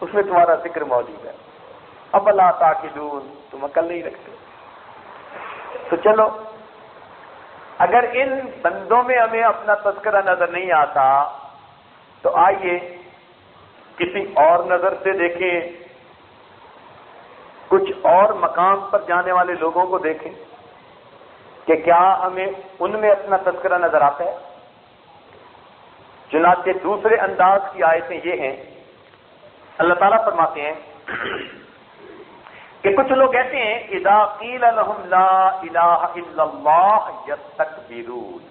اس میں تمہارا ذکر موجود ہے، افلا تعقلون، تم عقل نہیں رکھتے۔ تو چلو، اگر ان بندوں میں ہمیں اپنا تذکرہ نظر نہیں آتا تو آئیے کسی اور نظر سے دیکھیں، کچھ اور مقام پر جانے والے لوگوں کو دیکھیں کہ کیا ہمیں ان میں اپنا تذکرہ نظر آتا ہے۔ چنانچہ دوسرے انداز کی آیتیں یہ ہیں، اللہ تعالیٰ فرماتے ہیں کہ کچھ لوگ کہتے ہیں اذا قیل لهم لا الہ الا اللہ یستکبرون،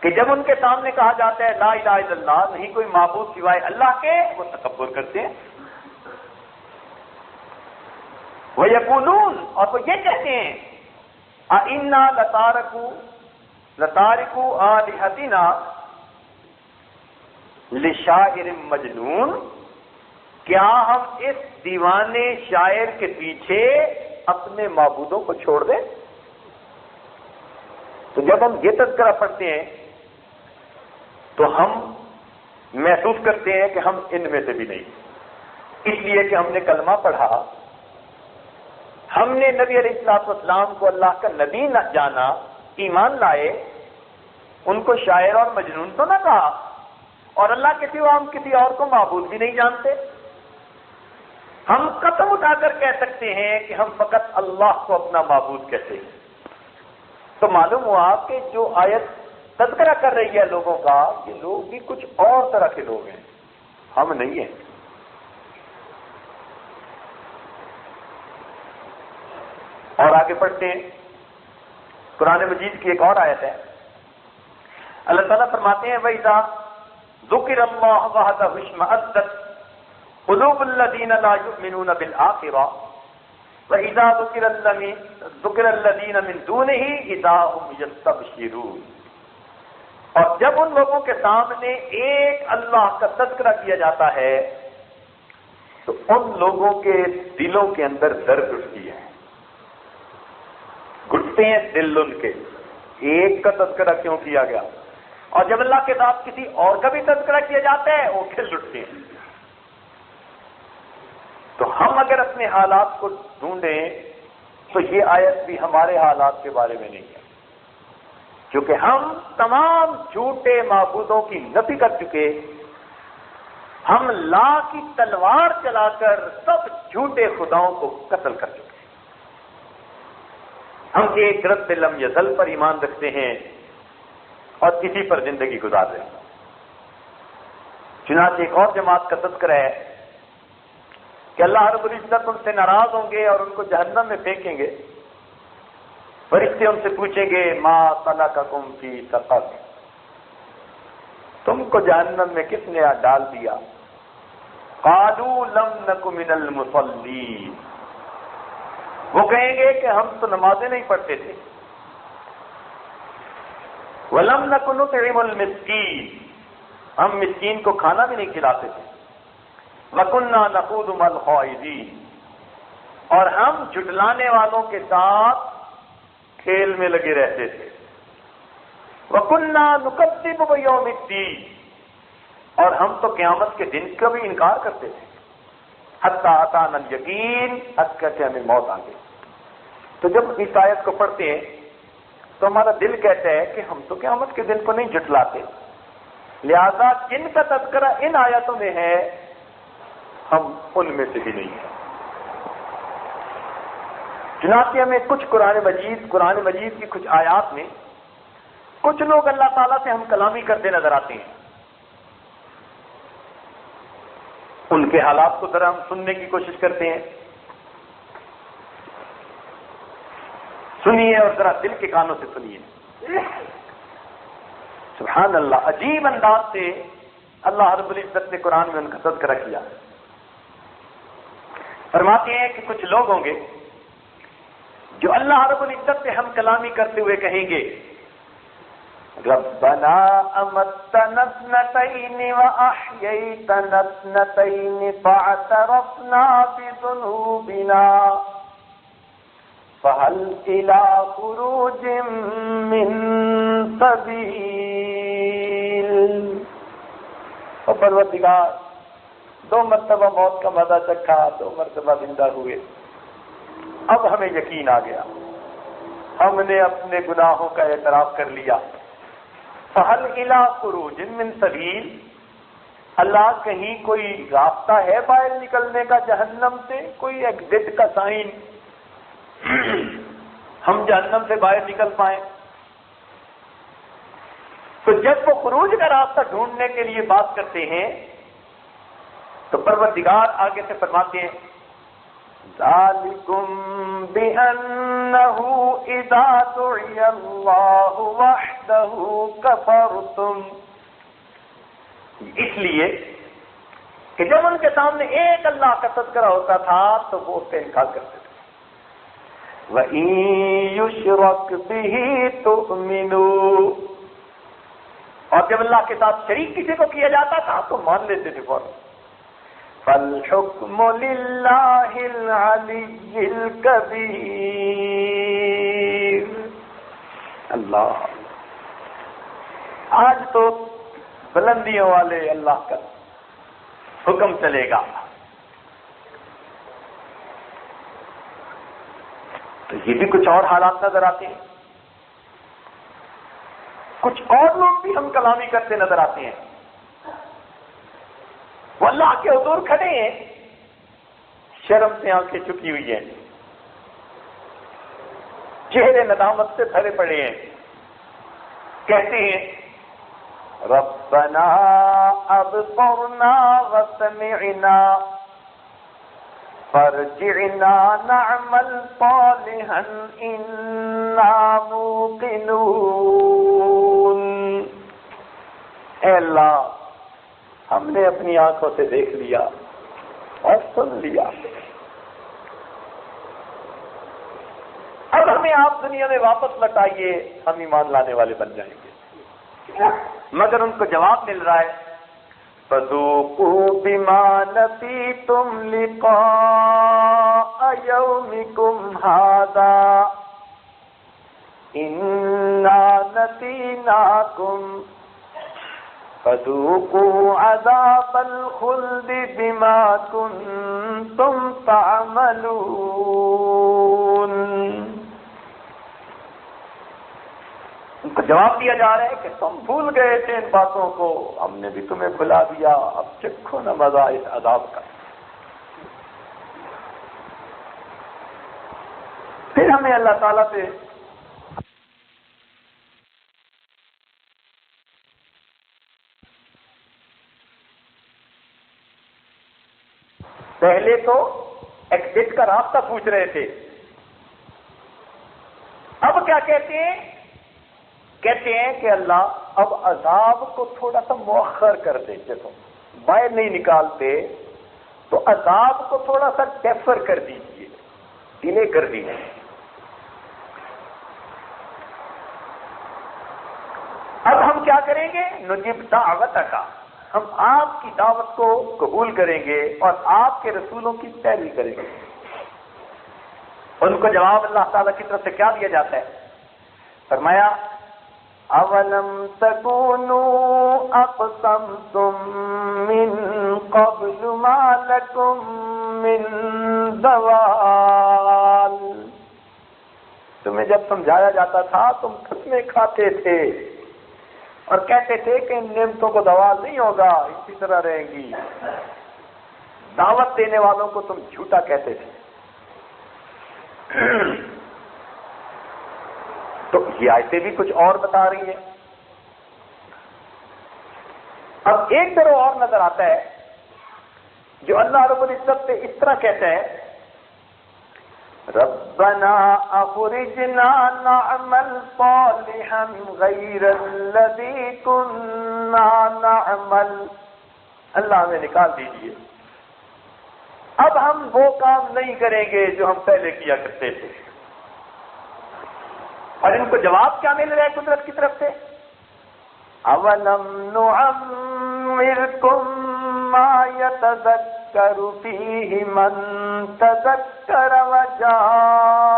کہ جب ان کے سامنے کہا جاتا ہے لا الہ الا اللہ، نہیں کوئی معبود سوائے اللہ کے، وہ تکبر کرتے ہیں۔ وَيَقُولُونَ، اور وہ یہ کہتے ہیں أَإِنَّا لَتَارِكُو آلِهَتِنَا لِشَاعِرٍ مَجْنُونٍ، کیا ہم اس دیوانے شاعر کے پیچھے اپنے معبودوں کو چھوڑ دیں؟ تو جب ہم یہ تذکرہ پڑھتے ہیں تو ہم محسوس کرتے ہیں کہ ہم ان میں سے بھی نہیں، اس لیے کہ ہم نے کلمہ پڑھا، ہم نے نبی علیہ الصلوۃ والسلام کو اللہ کا نبی نہ جانا، ایمان لائے، ان کو شاعر اور مجنون تو نہ کہا، اور اللہ کے سوا ہم کسی اور کو معبود بھی نہیں جانتے۔ ہم قسم اٹھا کر کہہ سکتے ہیں کہ ہم فقط اللہ کو اپنا معبود کہتے ہیں۔ تو معلوم ہوا کہ جو آیت تذکرہ کر رہی ہے لوگوں کا، یہ لوگ بھی کچھ اور طرح کے لوگ ہیں، ہم نہیں ہیں۔ اور آگے پڑھتے ہیں، قرآن مجید کی ایک اور آیت ہے، اللہ تعالیٰ فرماتے ہیں وَإِذَا ذُكِرَ اللَّهُ وَحْدَهُ اشْمَأَزَّتْ قُلُوبُ الَّذِينَ لَا يُؤْمِنُونَ بِالْآخِرَةِ وَإِذَا ذُكِرَ الَّذِينَ مِن دُونِهِ إِذَا هُمْ يَسْتَبْشِرُونَ۔ اور جب ان لوگوں کے سامنے ایک اللہ کا تذکرہ کیا جاتا ہے تو ان لوگوں کے دلوں کے اندر درد اٹھتی ہے، گھٹتے ہیں دل ان کے، ایک کا تذکرہ کیوں کیا گیا؟ اور جب اللہ کے ساتھ کسی اور کا بھی تذکرہ کیا جاتا ہے وہ کھل اٹھتے ہیں۔ تو ہم اگر اپنے حالات کو ڈھونڈیں تو یہ آیت بھی ہمارے حالات کے بارے میں نہیں ہے، کیونکہ ہم تمام جھوٹے معبودوں کی نفی کر چکے، ہم لا کی تلوار چلا کر سب جھوٹے خداؤں کو قتل کر چکے۔ ہم ایک رب لم یزل پر ایمان رکھتے ہیں اور کسی پر زندگی گزار رہے ہیں۔ چنانچہ ایک اور جماعت کا تذکرہ ہے کہ اللہ رب العزت ان سے ناراض ہوں گے اور ان کو جہنم میں پھینکیں گے۔ فرشتے ان سے پوچھیں گے ما سلککم فی سقر، تم کو جہنم میں کس نے ڈال دیا؟ قالوا لم نک من المصلین، وہ کہیں گے کہ ہم تو نمازیں نہیں پڑھتے تھے۔ وَلَمْ نَكُ نُطْعِمُ الْمِسْكِينَ، ہم مسکین کو کھانا بھی نہیں کھلاتے تھے۔ وَكُنَّا نَخُوضُ مَعَ الْخَائِضِينَ، اور ہم جھٹلانے والوں کے ساتھ کھیل میں لگے رہتے تھے۔ وَكُنَّا نُكَذِّبُ بِيَوْمِ الدِّينِ، اور ہم تو قیامت کے دن کا بھی انکار کرتے تھے۔ حَتَّىٰ أَتَانَا الْيَقِينُ، حتیٰ کہ ہمیں موت آ گئی۔ تو جب اس آیت کو پڑھتے ہیں تو ہمارا دل کہتا ہے کہ ہم تو قیامت کے دن کو نہیں جھٹلاتے، لہذا جن کا تذکرہ ان آیتوں میں ہے ہم ان میں سے بھی نہیں ہیں۔ چنانچہ ہمیں کچھ قرآن مجید کی کچھ آیات میں کچھ لوگ اللہ تعالیٰ سے ہم کلامی کرتے نظر آتے ہیں۔ ان کے حالات کو ذرا ہم سننے کی کوشش کرتے ہیں، سنیے اور ذرا دل کے کانوں سے سنیے۔ سبحان اللہ، عجیب انداز سے اللہ رب العزت نے قرآن میں ان کا تذکرہ کیا۔ فرماتے ہیں کہ کچھ لوگ ہوں گے جو اللہ رب العزت سے ہم کلامی کرتے ہوئے کہیں گے ربنا امتنا اثنتین واحییتنا اثنتین فاعترفنا بذنوبنا فهل الى خروج من سبیل۔ اور پروردگار، 2 مرتبہ موت کا مزہ چکھا، 2 مرتبہ زندہ ہوئے، اب ہمیں یقین آ گیا، ہم نے اپنے گناہوں کا اعتراف کر لیا۔ فہل الی خروج من سبیل، اللہ کہیں کوئی راستہ ہے باہر نکلنے کا جہنم سے، کوئی ایگزٹ کا سائن، ہم جہنم سے باہر نکل پائیں؟ تو جب وہ خروج کا راستہ ڈھونڈنے کے لیے بات کرتے ہیں تو پروردگار آگے سے فرماتے ہیں ذالکم بأنہ اذا دعی اللہ وحدہ کفرتم، اس لیے کہ جب ان کے سامنے ایک اللہ کا تذکرہ ہوتا تھا تو وہ اس سے انکار کرتے تھے۔ وَإِن يُشْرَكْ بِهِ تُؤْمِنُوا، اور جب اللہ کے ساتھ شریک کسی کو کیا جاتا تھا تو مان لیتے تھے فوراً۔ فَالْحُكْمُ لِلَّهِ الْعَلِيِّ الْكَبِيرِ، اللہ، آج تو بلندیوں والے اللہ کا حکم چلے گا۔ تو یہ بھی کچھ اور حالات نظر آتے ہیں. کچھ اور لوگ بھی ہم کلامی کرتے نظر آتے ہیں. وہ اللہ کے حضور کھڑے ہیں، شرم سے آنکھیں چکی ہوئی ہیں، چہرے ندامت سے بھرے پڑے ہیں، کہتے ہیں ربنا ابصرنا وسمعنا فرجعنا نعمل صالحا انا موقنون. اے اللہ، ہم نے اپنی آنکھوں سے دیکھ لیا اور سن لیا، اب ہمیں آپ دنیا میں واپس لوٹائیے، ہم ایمان لانے والے بن جائیں گے. مگر ان کو جواب مل رہا ہے فَذُوقُوا بِمَا نَسِيتُمْ لِقَاءَ يَوْمِكُمْ هَذَا إِنَّا نَسِينَاكُمْ فَذُوقُوا عَذَابَ الْخُلْدِ بِمَا كُنتُمْ تَعْمَلُونَ. ان کو جواب دیا جا رہا ہے کہ تم بھول گئے تھے ان باتوں کو، ہم نے بھی تمہیں بھلا دیا، اب چکھو نہ مزہ اس عذاب کا. پھر ہمیں اللہ تعالیٰ سے پہلے تو ایگزٹ کا راستہ پوچھ رہے تھے، اب کیا کہتے ہیں؟ کہتے ہیں کہ اللہ اب عذاب کو تھوڑا سا مؤخر کر دیں. دیکھو باہر نہیں نکالتے تو عذاب کو تھوڑا سا ڈیفر کر دیجیے، ڈیلے کر دیجیے. اب ہم کیا کریں گے؟ نجیب دعوتک، ہم آپ کی دعوت کو قبول کریں گے اور آپ کے رسولوں کی پیروی کریں گے. ان کو جواب اللہ تعالیٰ کی طرف سے کیا دیا جاتا ہے؟ فرمایا اولم تکونوا اقسمتم من قبل ما لکم من زوال. تمہیں جب سمجھایا جاتا تھا تم قسمیں کھاتے تھے اور کہتے تھے کہ ان نعمتوں کو زوال نہیں ہوگا، اسی طرح رہیں گی. دعوت دینے والوں کو تم جھوٹا کہتے تھے. تو یہ آیتیں بھی کچھ اور بتا رہی ہیں. اب ایک طرح اور نظر آتا ہے جو اللہ رب العزت سے اس طرح کہتا ہے ربنا اخرجنا نعمل صالحا غیر الذی كنا نعمل. اللہ ہمیں نکال دیجیے، اب ہم وہ کام نہیں کریں گے جو ہم پہلے کیا کرتے تھے. اور ان کو جواب کیا مل رہا ہے قدرت کی طرف سے؟ اولم نعمرکم ما یتذکر فیہ من تذکر وجاءکم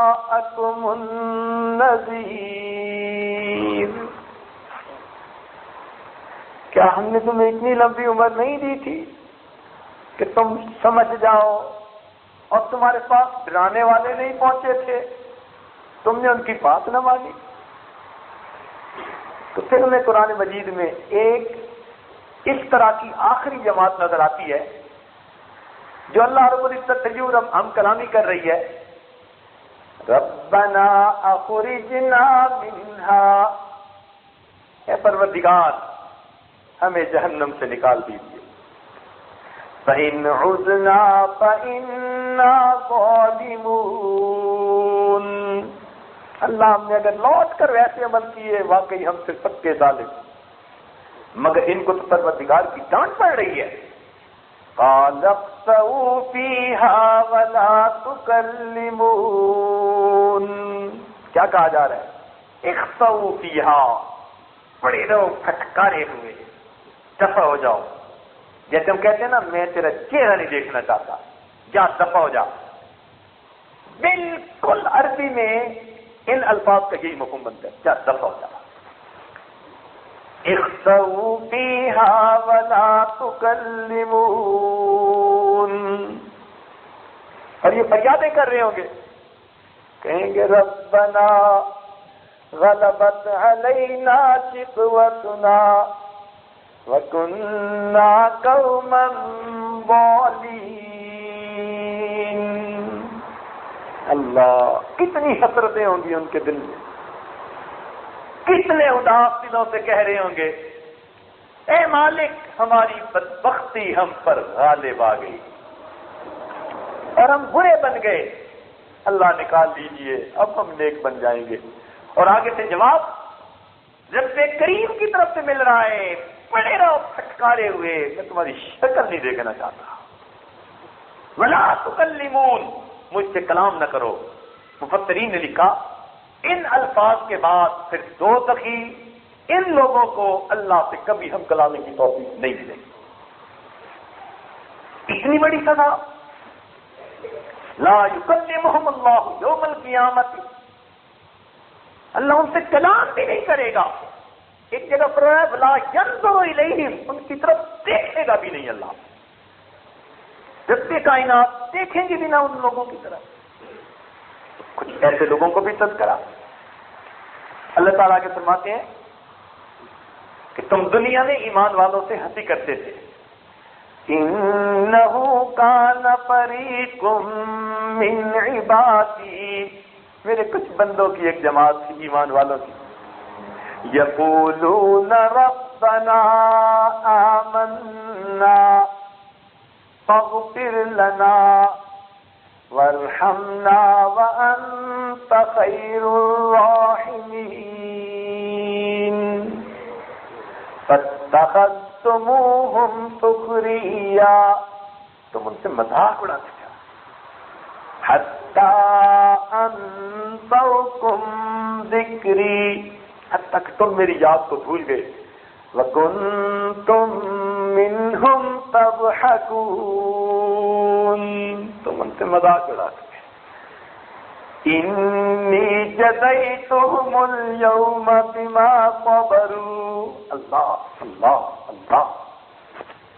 النذیر. کیا ہم نے تمہیں اتنی لمبی عمر نہیں دی تھی کہ تم سمجھ جاؤ اور تمہارے پاس ڈرانے والے نہیں پہنچے تھے؟ تم نے ان کی بات نہ مانی. تو پھر ہمیں قرآن مجید میں ایک اس طرح کی آخری جماعت نظر آتی ہے جو اللہ رب العزت سے ہم کلامی کر رہی ہے. ربنا اخرجنا منہا، اے پروردگار ہمیں جہنم سے نکال دیجیے. فَإِنْ عُذْنَا فَإِنَّا ظَالِمُونَ. اللہ ہم نے اگر لوٹ کر ویسے عمل کیے واقعی ہم سے پکے ظالم. مگر ان کو تو پروردگار کی ڈانٹ پڑ رہی ہے. قَالَ اخْسَئُوا فِيهَا وَلَا تُكَلِّمُونَ. کیا کہا جا رہا ہے؟ اخْسَئُوا فِيهَا، پڑے رہو پھٹکارے ہوئے، دفع ہو جاؤ. جیسے ہم کہتے ہیں نا میں تیرا چہرہ نہیں دیکھنا چاہتا، جا دفع ہو جا. بالکل عربی میں ان الفاظ کا یہی مفہوم بنتا ہے، جا دفع ہو جا. اخسؤوا فیہا ولا تکلمون. اور یہ فریادیں کر رہے ہوں گے کہیں گے ربنا غلبت علینا شقوتنا وَكُنَّا قَوْمًا ضَالِينَ۔ اللہ، کتنی حسرتیں ہوں گی ان کے دل میں، کتنے اداس دلوں سے کہہ رہے ہوں گے اے مالک ہماری بدبختی ہم پر غالب آ گئی اور ہم برے بن گئے، اللہ نکال لیجئے، اب ہم نیک بن جائیں گے۔ اور آگے سے جواب رب کریم کی طرف سے مل رہا ہے، پڑے رہو پھٹکارے ہوئے، میں تمہاری شکل نہیں دیکھنا چاہتا، وَلَا تُكَلِّمُونَ، مجھ سے کلام نہ کرو۔ مفسرین نے لکھا ان الفاظ کے بعد پھر دو تقی ان لوگوں کو اللہ سے کبھی ہم کلامی کی توفیق نہیں ملے گی۔ اتنی بڑی سزا، لا یکلمہم اللہ یوم القیامت، اللہ ان سے کلام بھی نہیں کرے گا۔ ایک جگہ پر لا ینظر الیہم، ان کی طرف دیکھے گا بھی نہیں اللہ، رب کائنات دیکھیں گے بھی نہ ان لوگوں کی طرف۔ کچھ ایسے لوگوں کو بھی تذکرہ اللہ تعالیٰ کے فرماتے ہیں کہ تم دنیا میں ایمان والوں سے ہنسی کرتے تھے، انہ کان فریق من عبادی، میرے کچھ بندوں کی ایک جماعت تھی ایمان والوں کی، یقولون ربنا آمنا فاغفر لنا وارحمنا وانت خیر الراحمین فاتخذتموہم سخریا، تم ان سے مذاق اڑاتے تھے، حتی انسوکم ذکری، حتی کہ تم میری یاد کو بھول گئے، وَكُنْتُمْ مِنْهُمْ تَضْحَكُونَ، تم ان سے مذاق اڑاتے تھے۔ إِنِّي جَزَيْتُهُمُ الْيَوْمَ بِمَا صَبَرُوا، اللہ اللہ اللہ،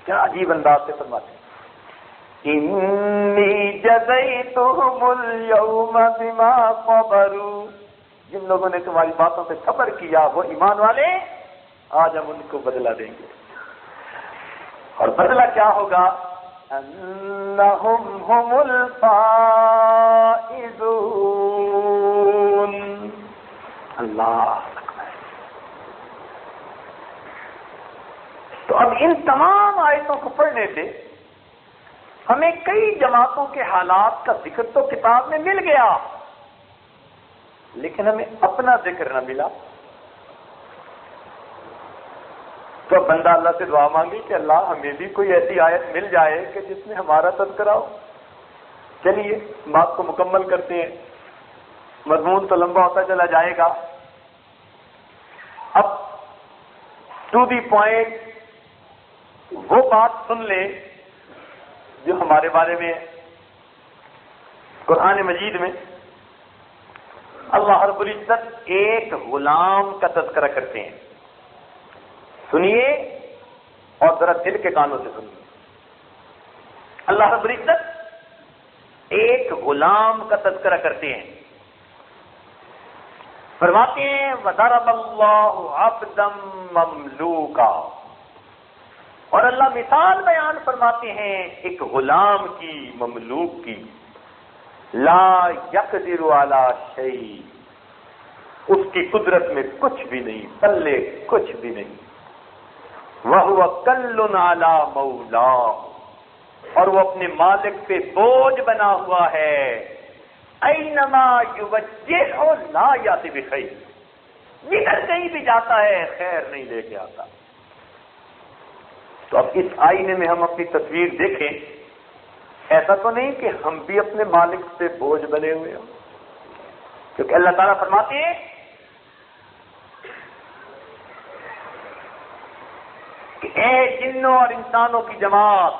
کیا عجیب انداز سے فرماتے ہیں، إِنِّي جَزَيْتُهُمُ الْيَوْمَ بِمَا صَبَرُوا، جن لوگوں نے تمہاری باتوں پہ صبر کیا وہ ایمان والے، آج ہم ان کو بدلہ دیں گے، اور بدلہ کیا ہوگا، انہم ہم الفائزون، اللہ اکبر۔ تو اب ان تمام آیتوں کو پڑھنے سے ہمیں کئی جماعتوں کے حالات کا ذکر تو کتاب میں مل گیا، لیکن ہمیں اپنا ذکر نہ ملا۔ تو بندہ اللہ سے دعا مانگی کہ اللہ ہمیں بھی کوئی ایسی آیت مل جائے کہ جس میں ہمارا تذکرہ ہو۔ چلیے بات کو مکمل کرتے ہیں، مضمون تو لمبا ہوتا چلا جائے گا۔ اب ٹو دی پوائنٹ وہ بات سن لیں جو ہمارے بارے میں قرآن مجید میں اللہ رب العزت ایک غلام کا تذکرہ کرتے ہیں، سنیے اور ذرا دل کے کانوں سے سنیے۔ اللہ رب العزت ایک غلام کا تذکرہ کرتے ہیں، فرماتے ہیں وَضَرَبَ اللَّهُ عَبْدًا مَمْلُوكًا، اور اللہ مثال بیان فرماتے ہیں ایک غلام کی، مملوک کی، لا يقدر على شيء، اس کی قدرت میں کچھ بھی نہیں، پلے کچھ بھی نہیں، وَهُوَ كَلٌّ عَلَى مَوْلَاهُ، اور وہ اپنے مالک پہ بوجھ بنا ہوا ہے، اَيْنَمَا يُوَجِّهُ لَا يَأْتِ بِخَيْرٍ، جدھر کہیں بھی جاتا ہے خیر نہیں لے کے آتا۔ تو اب اس آئینے میں ہم اپنی تصویر دیکھیں، ایسا تو نہیں کہ ہم بھی اپنے مالک سے بوجھ بنے ہوئے ہوں، کیونکہ اللہ تعالیٰ فرماتے ہیں کہ اے جنوں اور انسانوں کی جماعت،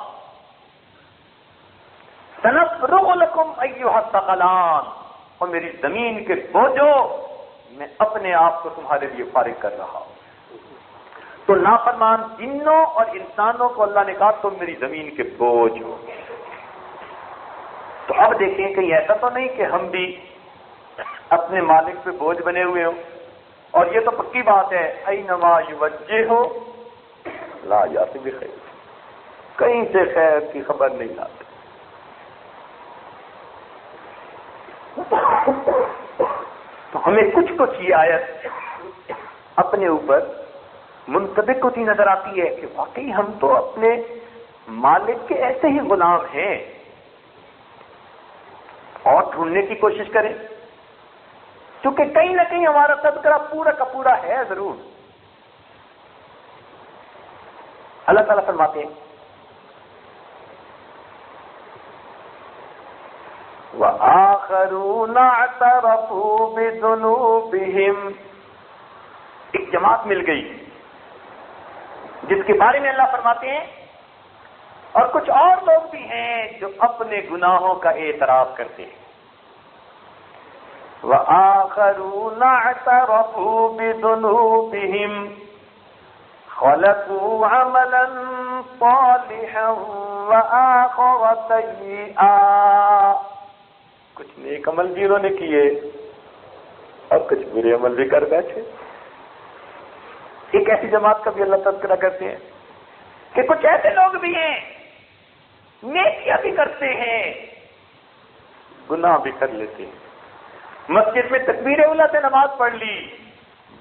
سنفرغ لکم ایھا الثقلان، اور میری زمین کے بوجھو میں اپنے آپ کو تمہارے لیے فارغ کر رہا ہوں۔ تو نافرمان جنوں اور انسانوں کو اللہ نے کہا تم میری زمین کے بوجھ ہو۔ تو اب دیکھیں کہ ایسا تو نہیں کہ ہم بھی اپنے مالک پہ بوجھ بنے ہوئے ہوں، اور یہ تو پکی بات ہے، اینما یوجہ ہو لا یاتی بخیر، کہیں سے خیر کی خبر نہیں لاتے۔ تو ہمیں کچھ یہ آیت اپنے اوپر منطبق ہوتی نظر آتی ہے کہ واقعی ہم تو اپنے مالک کے ایسے ہی غلام ہیں، اور ڈھونڈنے کی کوشش کریں، کیونکہ کہیں نہ کہیں ہمارا تذکرہ پورا کا پورا ہے ضرور۔ اللہ تعالیٰ فرماتے ہیں وَآخَرُونَ اعْتَرَفُوا بِذُنُوبِهِمْ، ایک جماعت مل گئی جس کے بارے میں اللہ فرماتے ہیں اور کچھ اور لوگ بھی ہیں جو اپنے گناہوں کا اعتراف کرتے ہیں۔ وَآخَرُونَ اعْتَرَفُوا بِذُنُوبِهِمْ خَلَقُوا عَمَلًا صَالِحًا وَآخَرَ سَيِّئًا، کچھ نیک عمل بھی انہوں نے کیے اور کچھ برے عمل بھی کر بیٹھے۔ ایک ایسی جماعت کا بھی اللہ تذکرہ کرتے ہیں کہ کچھ ایسے لوگ بھی ہیں نیکیاں بھی کرتے ہیں، گناہ بھی کر لیتے ہیں۔ مسجد میں تکبیر اولیٰ سے نماز پڑھ لی،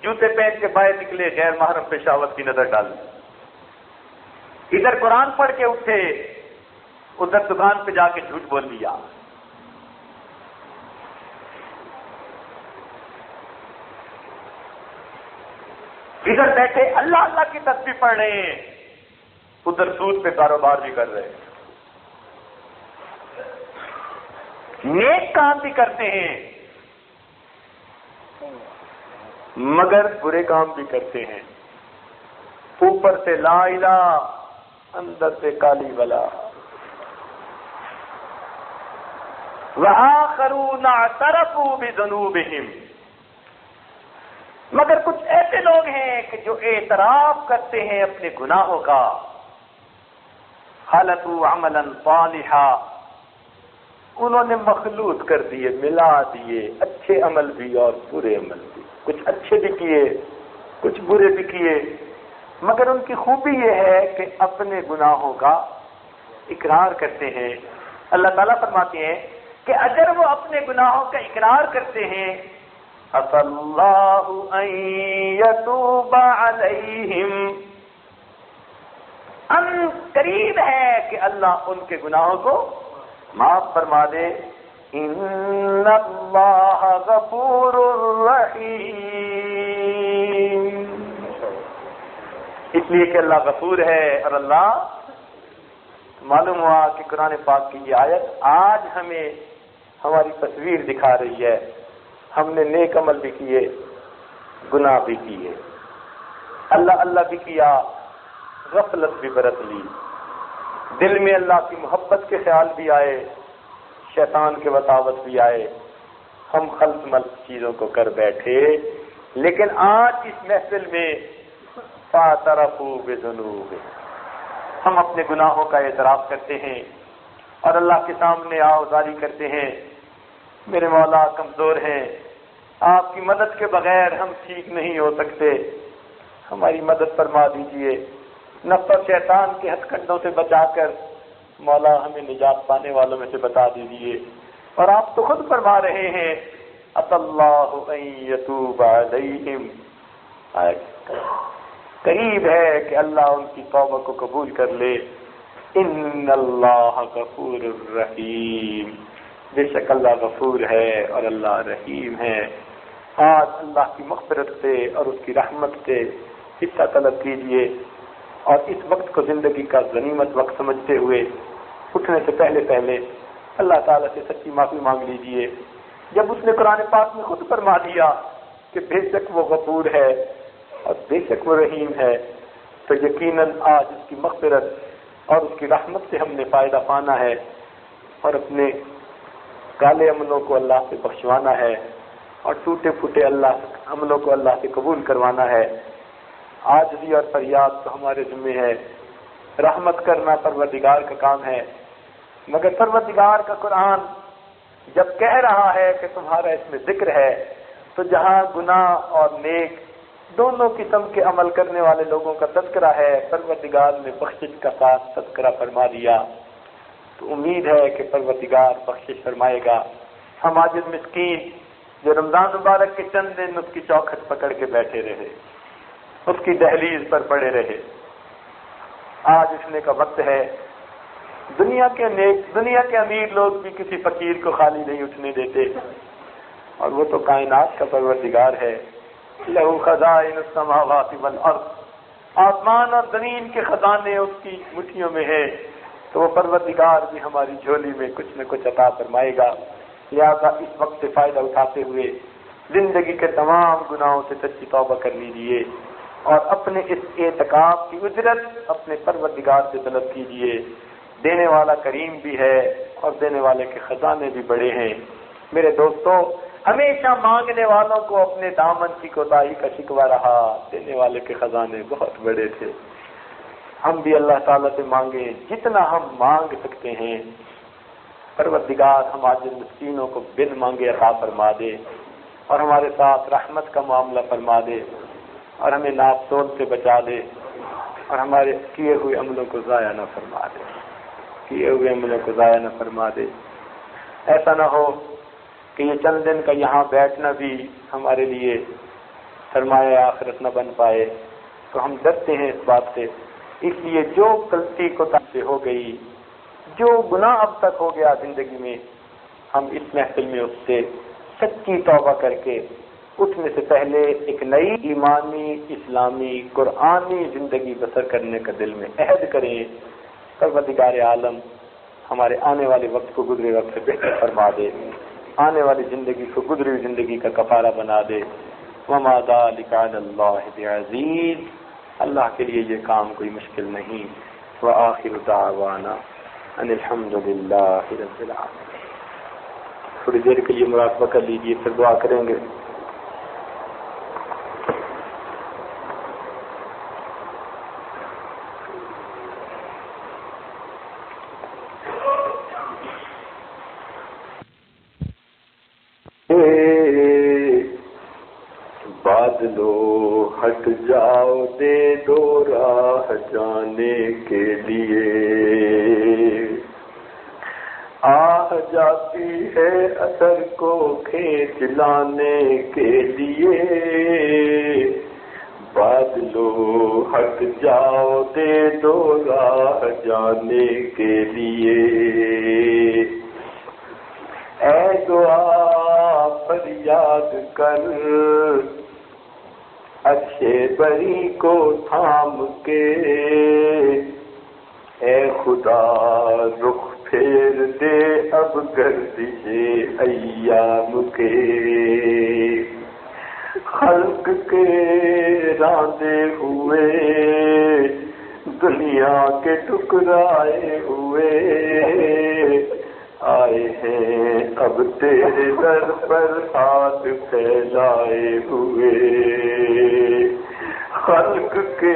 جوتے پہن کے باہر نکلے، غیر محرم پہ شہوت کی نظر ڈالی، ادھر قرآن پڑھ کے اٹھے، ادھر دکان پہ جا کے جھوٹ بول دیا۔ ادھر بیٹھے اللہ اللہ کی تسبیح پڑھ رہے ہیں، ادھر سود پہ کاروبار بھی کر رہے ہیں، نیک کام بھی کرتے ہیں مگر برے کام بھی کرتے ہیں، اوپر سے لا الہ اندر سے کالی بلا۔ وآخرون اعترفوا بذنوبہم، مگر کچھ ایسے لوگ ہیں کہ جو اعتراف کرتے ہیں اپنے گناہوں کا، خلقوا عملا صالحا، انہوں نے مخلوط کر دیے، ملا دیے، اچھے عمل بھی اور برے عمل بھی، کچھ اچھے بھی کیے کچھ برے بھی کیے، مگر ان کی خوبی یہ ہے کہ اپنے گناہوں کا اقرار کرتے ہیں۔ اللہ تعالیٰ فرماتے ہیں کہ اگر وہ اپنے گناہوں کا اقرار کرتے ہیں عسى اللَّهُ أَن يَتُوبَ عَلَيْهِمْ، ان قریب ہے کہ اللہ ان کے گناہوں کو معاف فرما دے۔ ان اللہ غفور رحیم، اس لیے کہ اللہ غفور ہے اور اللہ، معلوم ہوا کہ قرآن پاک کی یہ آیت آج ہمیں ہماری تصویر دکھا رہی ہے۔ ہم نے نیک عمل بھی کیے، گناہ بھی کیے، اللہ اللہ بھی کیا، غفلت بھی برت لی، دل میں اللہ کی محبت کے خیال بھی آئے، شیطان کے وساوس بھی آئے، ہم خلط ملط چیزوں کو کر بیٹھے۔ لیکن آج اس محفل میں فاعترفوا بذنوبہم، ہم اپنے گناہوں کا اعتراف کرتے ہیں اور اللہ کے سامنے آوازاری کرتے ہیں، میرے مولا کمزور ہیں، آپ کی مدد کے بغیر ہم ٹھیک نہیں ہو سکتے، ہماری مدد فرما دیجئے، نفس اور شیطان کے ہتھ کنڈوں سے بچا کر مولا ہمیں نجات پانے والوں میں سے بتا دیجئے۔ اور آپ تو خود فرما رہے ہیں عسى اللَّهُ أَن يَتُوبَ عَلَيْهِمْ، قریب ہے کہ اللہ ان کی توبہ کو قبول کر لے۔ ان اللہ غفور الرحیم، بے شک اللہ غفور ہے اور اللہ رحیم ہے۔ آج اللہ کی مغفرت سے اور اس کی رحمت سے حصہ طلب کیجیے، اور اس وقت کو زندگی کا غنیمت وقت سمجھتے ہوئے اٹھنے سے پہلے پہلے اللہ تعالیٰ سے سچی معافی مانگ لیجیے۔ جب اس نے قرآن پاک میں خود فرما دیا کہ بے شک وہ غفور ہے اور بے شک وہ رحیم ہے، تو یقیناً آج اس کی مغفرت اور اس کی رحمت سے ہم نے فائدہ پانا ہے اور اپنے کالے عملوں کو اللہ سے بخشوانا ہے اور ٹوٹے پھوٹے عملوں کو اللہ سے قبول کروانا ہے۔ عاجزی اور فریاد تو ہمارے ذمہ ہے، رحمت کرنا پروردگار کا کام ہے، مگر پروردگار کا قرآن جب کہہ رہا ہے کہ تمہارا اس میں ذکر ہے، تو جہاں گناہ اور نیک دونوں قسم کے عمل کرنے والے لوگوں کا تذکرہ ہے، پروردگار نے بخشش کا ساتھ تذکرہ فرما دیا، تو امید ہے کہ پروردگار بخشش فرمائے گا۔ ہم عاجز مسکین جو رمضان مبارک کے چند دن اس کی چوکھٹ پکڑ کے بیٹھے رہے، اس کی دہلیز پر پڑے رہے، آج اٹھنے کا وقت ہے۔ دنیا کے امیر لوگ بھی کسی فقیر کو خالی نہیں اٹھنے دیتے، اور وہ تو کائنات کا پروردگار ہے۔ لہو خزائن السماوات والارض، آسمان اور زمین کے خزانے اس کی مٹھیوں میں ہے، تو وہ پروردگار بھی ہماری جھولی میں کچھ نہ کچھ عطا فرمائے گا۔ لہذا اس وقت سے فائدہ اٹھاتے ہوئے زندگی کے تمام گناہوں سے سچی توبہ کر لیجیے، اور اپنے اس اعتکاف کی اجرت اپنے پروردگار سے طلب کیجیے۔ دینے والا کریم بھی ہے اور دینے والے کے خزانے بھی بڑے ہیں۔ میرے دوستو، ہمیشہ مانگنے والوں کو اپنے دامن کی کوتاہی کا شکوہ رہا، دینے والے کے خزانے بہت بڑے تھے۔ ہم بھی اللہ تعالیٰ سے مانگیں جتنا ہم مانگ سکتے ہیں، پروردگار ہم عاجز مسکینوں کو بن مانگے عطا فرما دے، اور ہمارے ساتھ رحمت کا معاملہ فرما دے، اور ہمیں ناپتول سے بچا دے، اور ہمارے کیے ہوئے عملوں کو ضائع نہ فرما دے، کیے ہوئے عملوں کو ضائع نہ فرما دے۔ ایسا نہ ہو کہ یہ چند دن کا یہاں بیٹھنا بھی ہمارے لیے سرمایہ آخرت نہ بن پائے، تو ہم ڈرتے ہیں اس بات سے۔ اس لیے جو غلطی کوتاہی سے ہو گئی، جو گناہ اب تک ہو گیا زندگی میں، ہم اس محفل میں اس سے سچی توبہ کر کے اٹھنے سے پہلے ایک نئی ایمانی، اسلامی، قرآنی زندگی بسر کرنے کا دل میں عہد کریں۔ پروردگار عالم ہمارے آنے والے وقت کو گزرے وقت سے بہتر فرما دے، آنے والی زندگی کو گزری ہوئی زندگی کا کفارہ بنا دے۔ وما ذلک علی اللہ بعزیز، اللہ کے لیے یہ کام کوئی مشکل نہیں۔ وآخر دعوانا ان الحمد للہ رب العالمین۔ تھوڑی دیر کے لیے مراقبہ کر لیجیے، پھر دعا کریں گے۔ بادلو ہٹ جاؤ، دے دو راہ جانے کے لیے، آہ جاتی ہے اثر کو کھینچ لانے کے لیے۔ بادلو ہٹ جاؤ، دے دو راہ جانے کے لیے، اے دعا فریاد کر اچھے بری کو تھام کے، اے خدا رخ پھیر دے اب گردش ایام کے۔ خلق کے راندے ہوئے، دنیا کے ٹکرائے ہوئے، آئے ہیں اب تیرے در پر ہاتھ پھیلائے ہوئے۔ خلق کے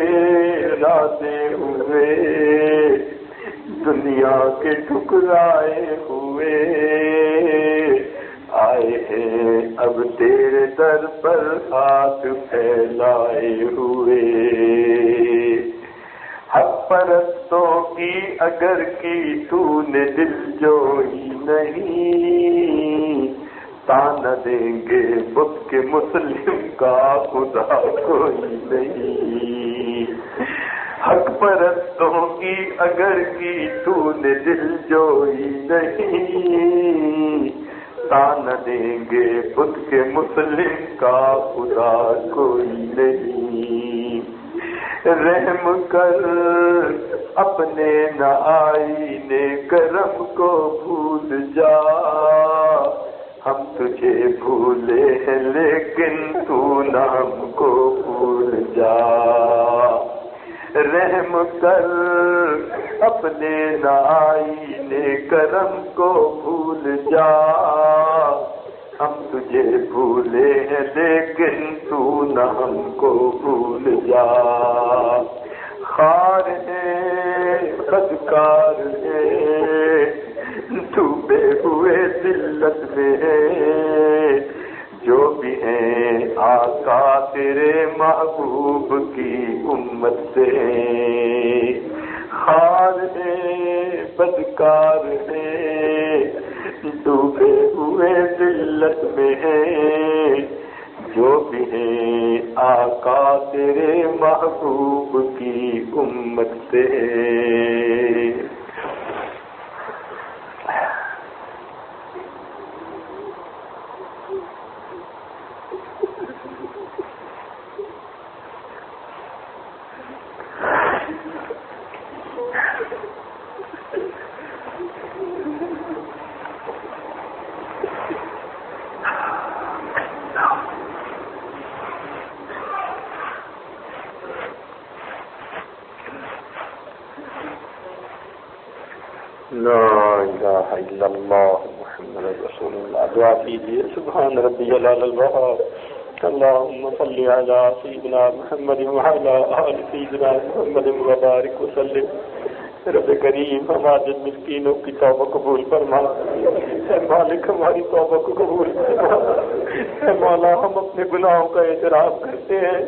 ارادے ہوئے، دنیا کے ٹکرائے ہوئے، آئے ہیں اب تیرے در پر ہاتھ پھیلائے ہوئے۔ حق پرستوں کی اگر کی تو نے دل جوئی نہیں، تانا دیں گے بت کے مسلم کا خدا کوئی نہیں۔ حق پرستوں کی اگر کی تو نے دل جوئی نہیں، تانا دیں گے بت کے مسلم کا خدا کوئی نہیں۔ رحم کر اپنے نہ آئینے کرم کو بھول جا، ہم تجھے بھولے ہیں لیکن تو نہ ہم کو بھول جا۔ رحم کر اپنے نہ آئینے کرم کو بھول جا، ہم تجھے بھولے ہیں لیکن تو نہ ہم کو بھول جا۔ خار ہے بدکار ہے تو ڈوبے ہوئے ذلت میں ہیں، جو بھی ہیں آقا تیرے محبوب کی امت سے، خار ہیں بدکار ہیں، ڈوبے ہوئے ذلت میں ہیں، جو بھی ہیں آقا تیرے محبوب کی امت سے۔ لا الہ الا اللہ محمد رسول اللہ۔ دعا کیجیے، سبحان ربی العلی الوہاب، اللہم صلی علی سیدنا محمد وعلی آل سیدنا محمد وبارک وسلم۔ رب کریم ہمارے مسکینوں کی توبہ قبول فرما، اے مالک ہماری توبہ کو قبول فرما، اے مولا ہم اپنے گناہوں کا اعتراف کرتے ہیں،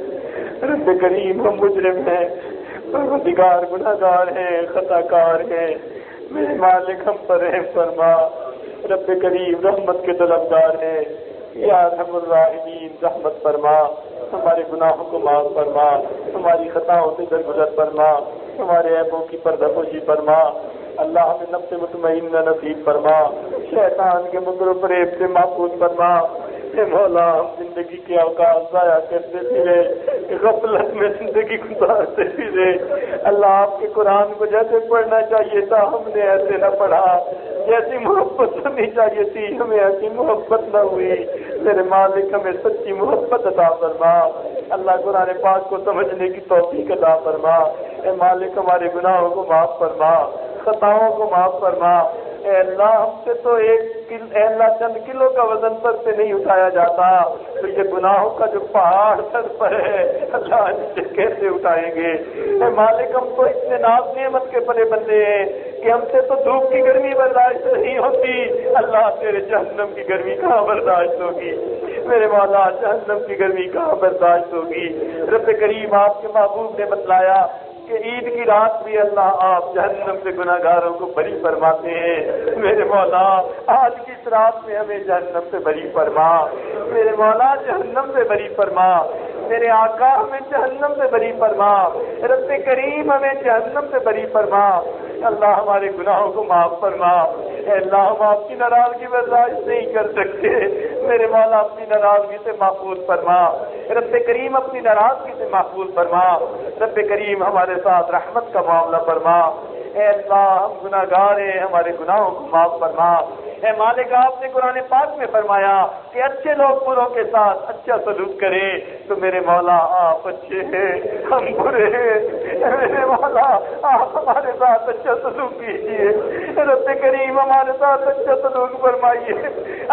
رب کریم ہم مجرم ہیں، پروردگار گناہگار ہیں، خطا کار ہیں، میرے مالک ہم پر رحم فرما، رب کریم رحمت کے طلبگار ہیں، یا ارحم الراحمین رحمت فرما، ہمارے گناہوں کو معاف فرما، ہماری خطاؤں سے درگزر فرما، ہمارے عیبوں کی پردہ پوشی فرما، اللہ ہمیں نفس مطمئنہ نصیب فرما، شیطان کے مکر و فریب سے محفوظ فرما۔ اے مولا ہم زندگی کے اوقات ضائع کرتے پھرے، غفلت میں زندگی گزارتے پھرے، اللہ آپ کے قرآن کو جیسے پڑھنا چاہیے تھا ہم نے ایسے نہ پڑھا، جیسی محبت ہونی چاہیے تھی ہمیں ایسی محبت نہ ہوئی، میرے مالک ہمیں سچی محبت عطا فرما، اللہ قرآن پاک کو سمجھنے کی توفیق عطا فرما، اے مالک ہمارے گناہوں کو معاف فرما، خطاؤں کو معاف فرما، اے اللہ ہم سے تو اے اللہ چند کلو کا وزن پر سے نہیں اٹھایا جاتا، تو یہ گناہوں کا جو پہاڑ سر پر ہے اللہ اسے کیسے اٹھائیں گے؟ اے مالک ہم تو اتنے ناز نعمت کے بڑے بندے ہیں کہ ہم سے تو دھوپ کی گرمی برداشت نہیں ہوتی، اللہ تیرے جہنم کی گرمی کہاں برداشت ہوگی؟ میرے مولا جہنم کی گرمی کہاں برداشت ہوگی؟ رب کریم آپ کے محبوب نے بتلایا کہ عید کی رات بھی اللہ آپ جہنم سے گناہگاروں کو بری فرماتے ہیں، میرے مولا آج کی اس رات میں ہمیں جہنم سے بری فرما، میرے مولا جہنم سے بری فرما، میرے آقا ہمیں جہنم سے بری فرما، رب کریم ہمیں جہنم سے بری فرما، اللہ ہمارے گناہوں کو معاف فرما، اے اللہ ہم آپ کی ناراضگی برداشت نہیں کر سکتے، میرے مولا اپنی ناراضگی سے محفوظ فرما، رب کریم اپنی ناراضگی سے محفوظ فرما، رب کریم ہمارے ساتھ رحمت کا معاملہ فرما، اے اللہ ہم گناہگار ہیں ہمارے گناہوں کو معاف فرما، اے مالک آپ نے قرآن پاک میں فرمایا کہ اچھے لوگ بروں کے ساتھ اچھا سلوک کریں، تو میرے مولا آپ اچھے ہیں ہم برے ہیں، میرے مولا آپ ہمارے ساتھ اچھا سلوک کیجیے، رب کریم ہمارے ساتھ اچھا سلوک فرمائیے،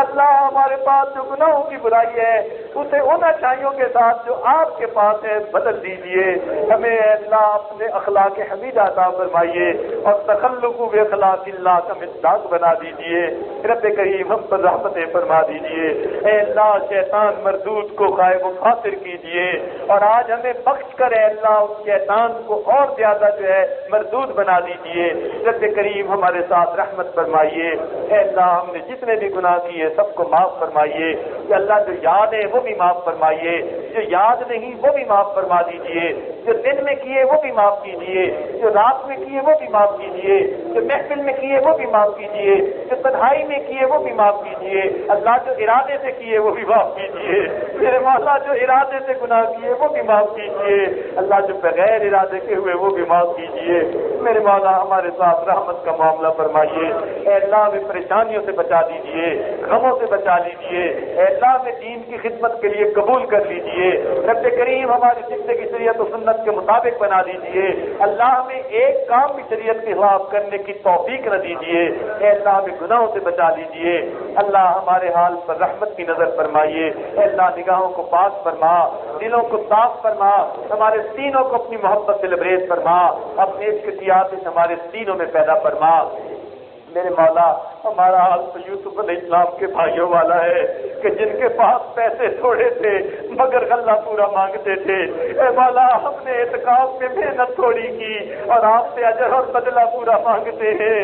اللہ ہمارے پاس جو گناہوں کی برائی ہے اسے ان اچھائیوں کے ساتھ جو آپ کے پاس ہے بدل دیجیے، ہمیں اللہ اپنے اخلاق حمیدہ عطا فرمائیے اور تخلق باخلاق اللہ کا مصداق بنا دیجیے، رب کریم ہم پر رحمتیں فرما دیجیے، اے اللہ شیطان مردود کو غائب و خاطر کیجیے اور آج ہمیں بخش کر اے اللہ اس شیطان کو اور زیادہ جو ہے مردود بنا دیجیے، رب کریم ہمارے ساتھ رحمت فرمائیے، اے اللہ ہم نے جتنے بھی گناہ کیے سب کو معاف فرمائیے، کہ اللہ جو یاد ہے وہ بھی معاف فرمائیے، جو یاد نہیں وہ بھی معاف فرما دیجیے، جو دن میں کیے وہ بھی معاف کیجیے، جو رات میں کیے وہ بھی معاف کیجیے، جو محفل میں کیے وہ بھی معاف کیجیے، جو تنہائی میں کیے وہ بھی معاف کیجیے، اللہ جو ارادے سے کیے وہ بھی معاف کیجیے، میرے مولا جو ارادے سے گناہ کیے وہ بھی معاف کیجیے، اللہ جو بغیر ارادے کے ہوئے وہ بھی معاف کیجیے، میرے مولا ہمارے ساتھ رحمت کا معاملہ فرمائیے، اے اللہ ہمیں پریشانیوں سے بچا دیجیے، غموں سے بچا لیجیے، اے اللہ ہمیں دین کی خدمت کے لیے قبول کر لیجیے، رب کریم ہماری زندگی شریعت و سنت کے مطابق بنا دیجیے، اللہ ہمیں ایک کام بھی شریعت کے خلاف کرنے کی توفیق نہ دیجیے، اے اللہ ہمیں گناہوں سے بچا لیجیے، اللہ ہمارے حال پر رحمت کی نظر فرمائیے، اے اللہ نگاہوں کو پاک فرما، دلوں کو صاف فرما، ہمارے سینوں کو اپنی محبت سے لبریز فرما، اپنے عشق کی آتش ہمارے سینوں میں پیدا فرما، میرے مولا ہمارا حال تو یوسف علیہ السلام کے بھائیوں والا ہے کہ جن کے پاس پیسے تھوڑے تھے مگر غلہ پورا مانگتے تھے۔ اے مولا ہم نے اعتکاف میں محنت تھوڑی کی اور آپ سے اجر اور بدلہ پورا مانگتے ہیں۔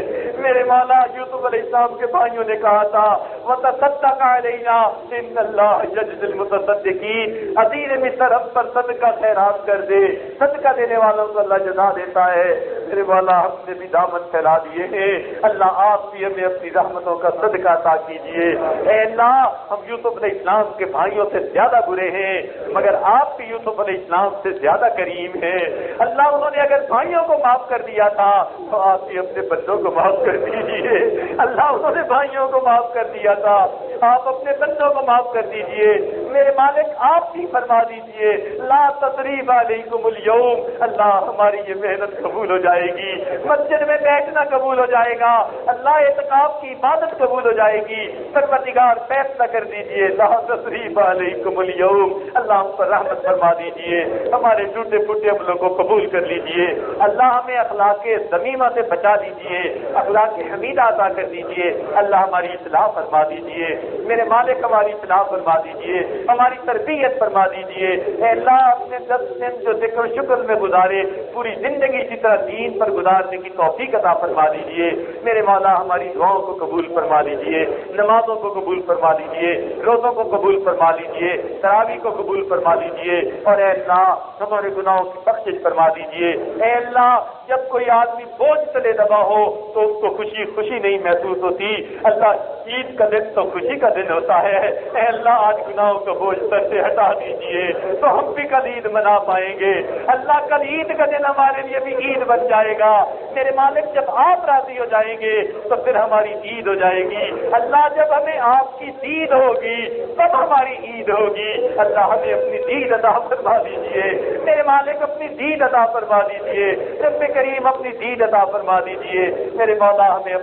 میرے مولا یوسف علیہ السلام کے بھائیوں نے کہا تھا وتصدق علینا ان اللہ یجزی المتصدقین، عزیز مصر ہم پر صدقہ خیرات کر دے، صدقہ دینے والوں کو اللہ جزا دیتا ہے۔ میرے مولا ہم نے بھی دامن پھیلا دیے ہیں، اللہ آپ بھی ہمیں اپنی رحمتوں کا صدقہ عطا کیجیے۔ اے اللہ ہم یوسف علیہ السلام کے بھائیوں سے زیادہ برے ہیں مگر آپ بھی یوسف علیہ السلام سے زیادہ کریم ہیں۔ اللہ انہوں نے اگر بھائیوں کو معاف کر دیا تھا تو آپ بھی اپنے بندوں کو معاف کر دیجیے۔ اللہ انہوں نے بھائیوں کو معاف کر دیا تھا، آپ اپنے بندوں کو معاف کر دیجیے۔ میرے مالک آپ بھی فرما دیجیے لا تثریب علیکم اليوم، اللہ ہماری یہ محنت قبول ہو جائے گی، مسجد میں بیٹھنا قبول ہو جائے گا، اللہ اعتکاف کی عبادت قبول ہو جائے گی۔ پروردگار فیصلہ کر دیجیے لا تثریب علیکم اليوم، اللہ ہم پر رحمت فرما دیجیے، ہمارے ٹوٹے پھوٹے عملوں کو قبول کر لیجیے، اللہ ہمیں اخلاق ذمیمہ سے بچا لیجیے، اخلاق حمیدہ عطا کر دیجیے، اللہ ہماری اصلاح فرما دیجیے، میرے مالک ہماری اصلاح فرما دیجیے، ہماری تربیت فرما دیجیے۔ اے اللہ اپنے 10 دن جو ذکر و شکر میں گزارے پوری زندگی اسی طرح دین پر گزارنے کی توفیق عطا فرما دیجیے۔ میرے مولا ہماری دعاؤں کو قبول فرما لیجیے، نمازوں کو قبول فرما لیجیے، روزوں کو قبول فرما لیجیے، تراویح کو قبول فرما لیجیے، اور اے اللہ ہمارے گناہوں کی بخشش فرما دیجیے۔ اے اللہ جب کوئی آدمی بوجھ تلے دبا ہو تو اس کو خوشی خوشی نہیں محسوس ہوتی، اللہ عید کا دن تو خوشی کا دن ہوتا ہے۔ اے اللہ آج گناہوں کا بوجھ سر سے ہٹا دیجیے تو ہم بھی کل عید منا پائیں گے۔ اللہ کل عید کا دن ہمارے لیے بھی عید بن جائے گا۔ میرے مالک جب آپ راضی ہو جائیں گے تو پھر ہماری عید ہو جائے گی۔ اللہ جب ہمیں آپ کی دید ہوگی تب ہماری عید ہوگی۔ اللہ ہمیں اپنی دید عطا فرما دیجیے، میرے مالک اپنی دید عطا فرما دیجیے، رب کریم اپنی دید عطا فرما دیجیے۔ میرے مولا ہمیں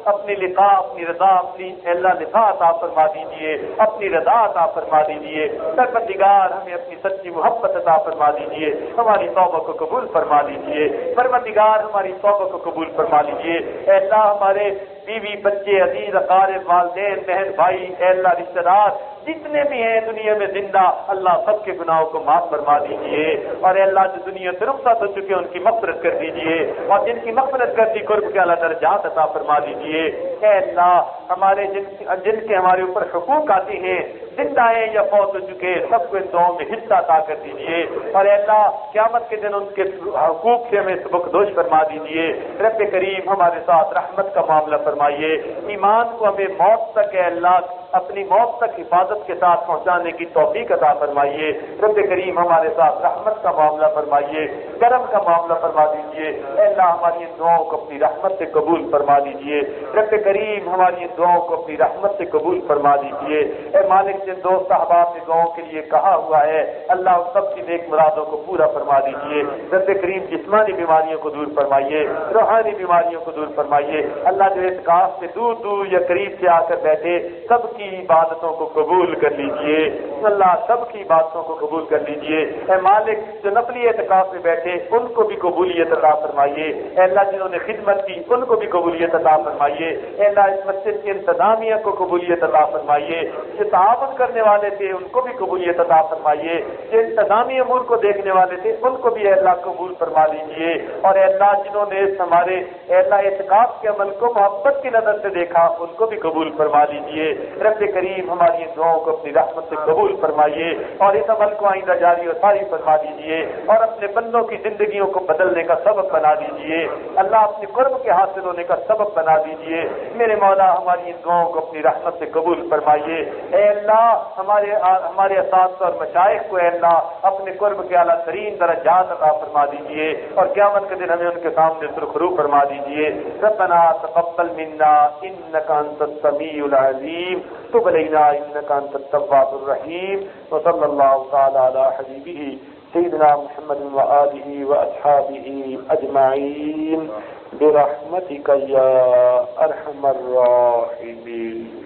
اپنی لقاء اپنی رضا اپنی اللہ لقاء عطا فرما دیجیے، اپنی رضا عطا فرما دیجیے۔ پروردگار ہمیں اپنی سچی محبت عطا فرما دیجیے، ہماری توبہ کو قبول فرما دیجیے۔ پروردگار ہماری توبہ کو قبول فرما لیجیے۔ اے اللہ ہمارے بیوی بچے عزیز اقارب والدین بہن بھائی اے اللہ رشتہ دار جتنے بھی ہیں دنیا میں زندہ، اللہ سب کے گناہوں کو معاف فرما دیجیے، اور اے اللہ جو دنیا سے رخصت ہو چکے ان کی مغفرت کر دیجیے، اور جن کی مغفرت کر دی قرب کے اعلیٰ درجات عطا فرما دیجیے۔ اے اللہ ہمارے جن کے ہمارے اوپر حقوق آتے ہیں زندہ ہیں یا فوت ہو چکے سب کو ان دعاؤں میں حصہ عطا کر دیجیے، اور اے اللہ قیامت کے دن ان کے حقوق سے ہمیں سبکدوش فرما دیجیے۔ رب کریم ہمارے ساتھ رحمت کا معاملہ فرمائیے، ایمان کو ہمیں موت تک اے اللہ اپنی موت تک حفاظت کے ساتھ پہنچانے کی توفیق عطا فرمائیے۔ رب کریم ہمارے ساتھ رحمت کا معاملہ فرمائیے، کرم کا معاملہ فرما دیجیے۔ اے اللہ ہماری ان دعاؤں کو اپنی رحمت سے قبول فرما دیجیے۔ رب کریم ہماری ان دعاؤں کو اپنی رحمت سے قبول فرما دیجیے۔ اے مالک جن دوست احباب نے دعاؤں کے لیے کہا ہوا ہے اللہ ان سب کی نیک مرادوں کو پورا فرما دیجیے۔ رب کریم جسمانی بیماریوں کو دور فرمائیے، روحانی بیماریوں کو دور فرمائیے۔ اللہ جو اعتکاف سے دور دور یا قریب سے آ کر بیٹھے سب کی عبادتوں کو قبول کر لیجیے، اللہ سب کی عبادتوں کو قبول کر لیجیے۔ اے مالک جو نفلی اعتکاف میں بیٹھے ان کو بھی قبولیت عطا فرمائیے۔ اے اللہ جنہوں نے خدمت کی ان کو بھی قبولیت عطا فرمائیے۔ اے اللہ اس مسجد کی انتظامیہ کو قبولیت عطا فرمائیے، جو تعاون کرنے والے تھے ان کو بھی قبولیت عطا فرمائیے، جو انتظامی امور کو دیکھنے والے تھے ان کو بھی اے اللہ قبول فرما لیجیے، اور اے اللہ جنہوں نے ہمارے اے اللہ اعتکاف کے عمل کو محبت کی نظر سے دیکھا ان کو بھی قبول فرما لیجیے۔ رب کریم ہماری ان دعاؤں کو اپنی رحمت سے قبول فرمائیے، اور اس عمل کو آئندہ جاری و ساری فرما دیجیے، اور اپنے بندوں کی زندگیوں کو بدلنے کا سبب بنا دیجیے، اللہ اپنے قرب کے حاصل ہونے کا سبب بنا دیجیے۔ میرے مولا ہماری ان دعاؤں کو اپنی رحمت سے قبول فرمائیے۔ اے اللہ ہمارے اساتذہ اور مشائخ کو اے اللہ اپنے قرب کے اعلیٰ ترین درجات عطا فرما دیجیے، اور قیامت کے دن ہمیں ان کے سامنے سرخرو فرما دیجیے۔ ربنا تقبل منا انک انت السمیع العلیم تب علینا انک انت التواب الرحیم، وصلی اللہ تعالی علی حبیبہ سیدنا محمد وآلہ واصحابہ اجمعین برحمتک یا ارحم الراحمین۔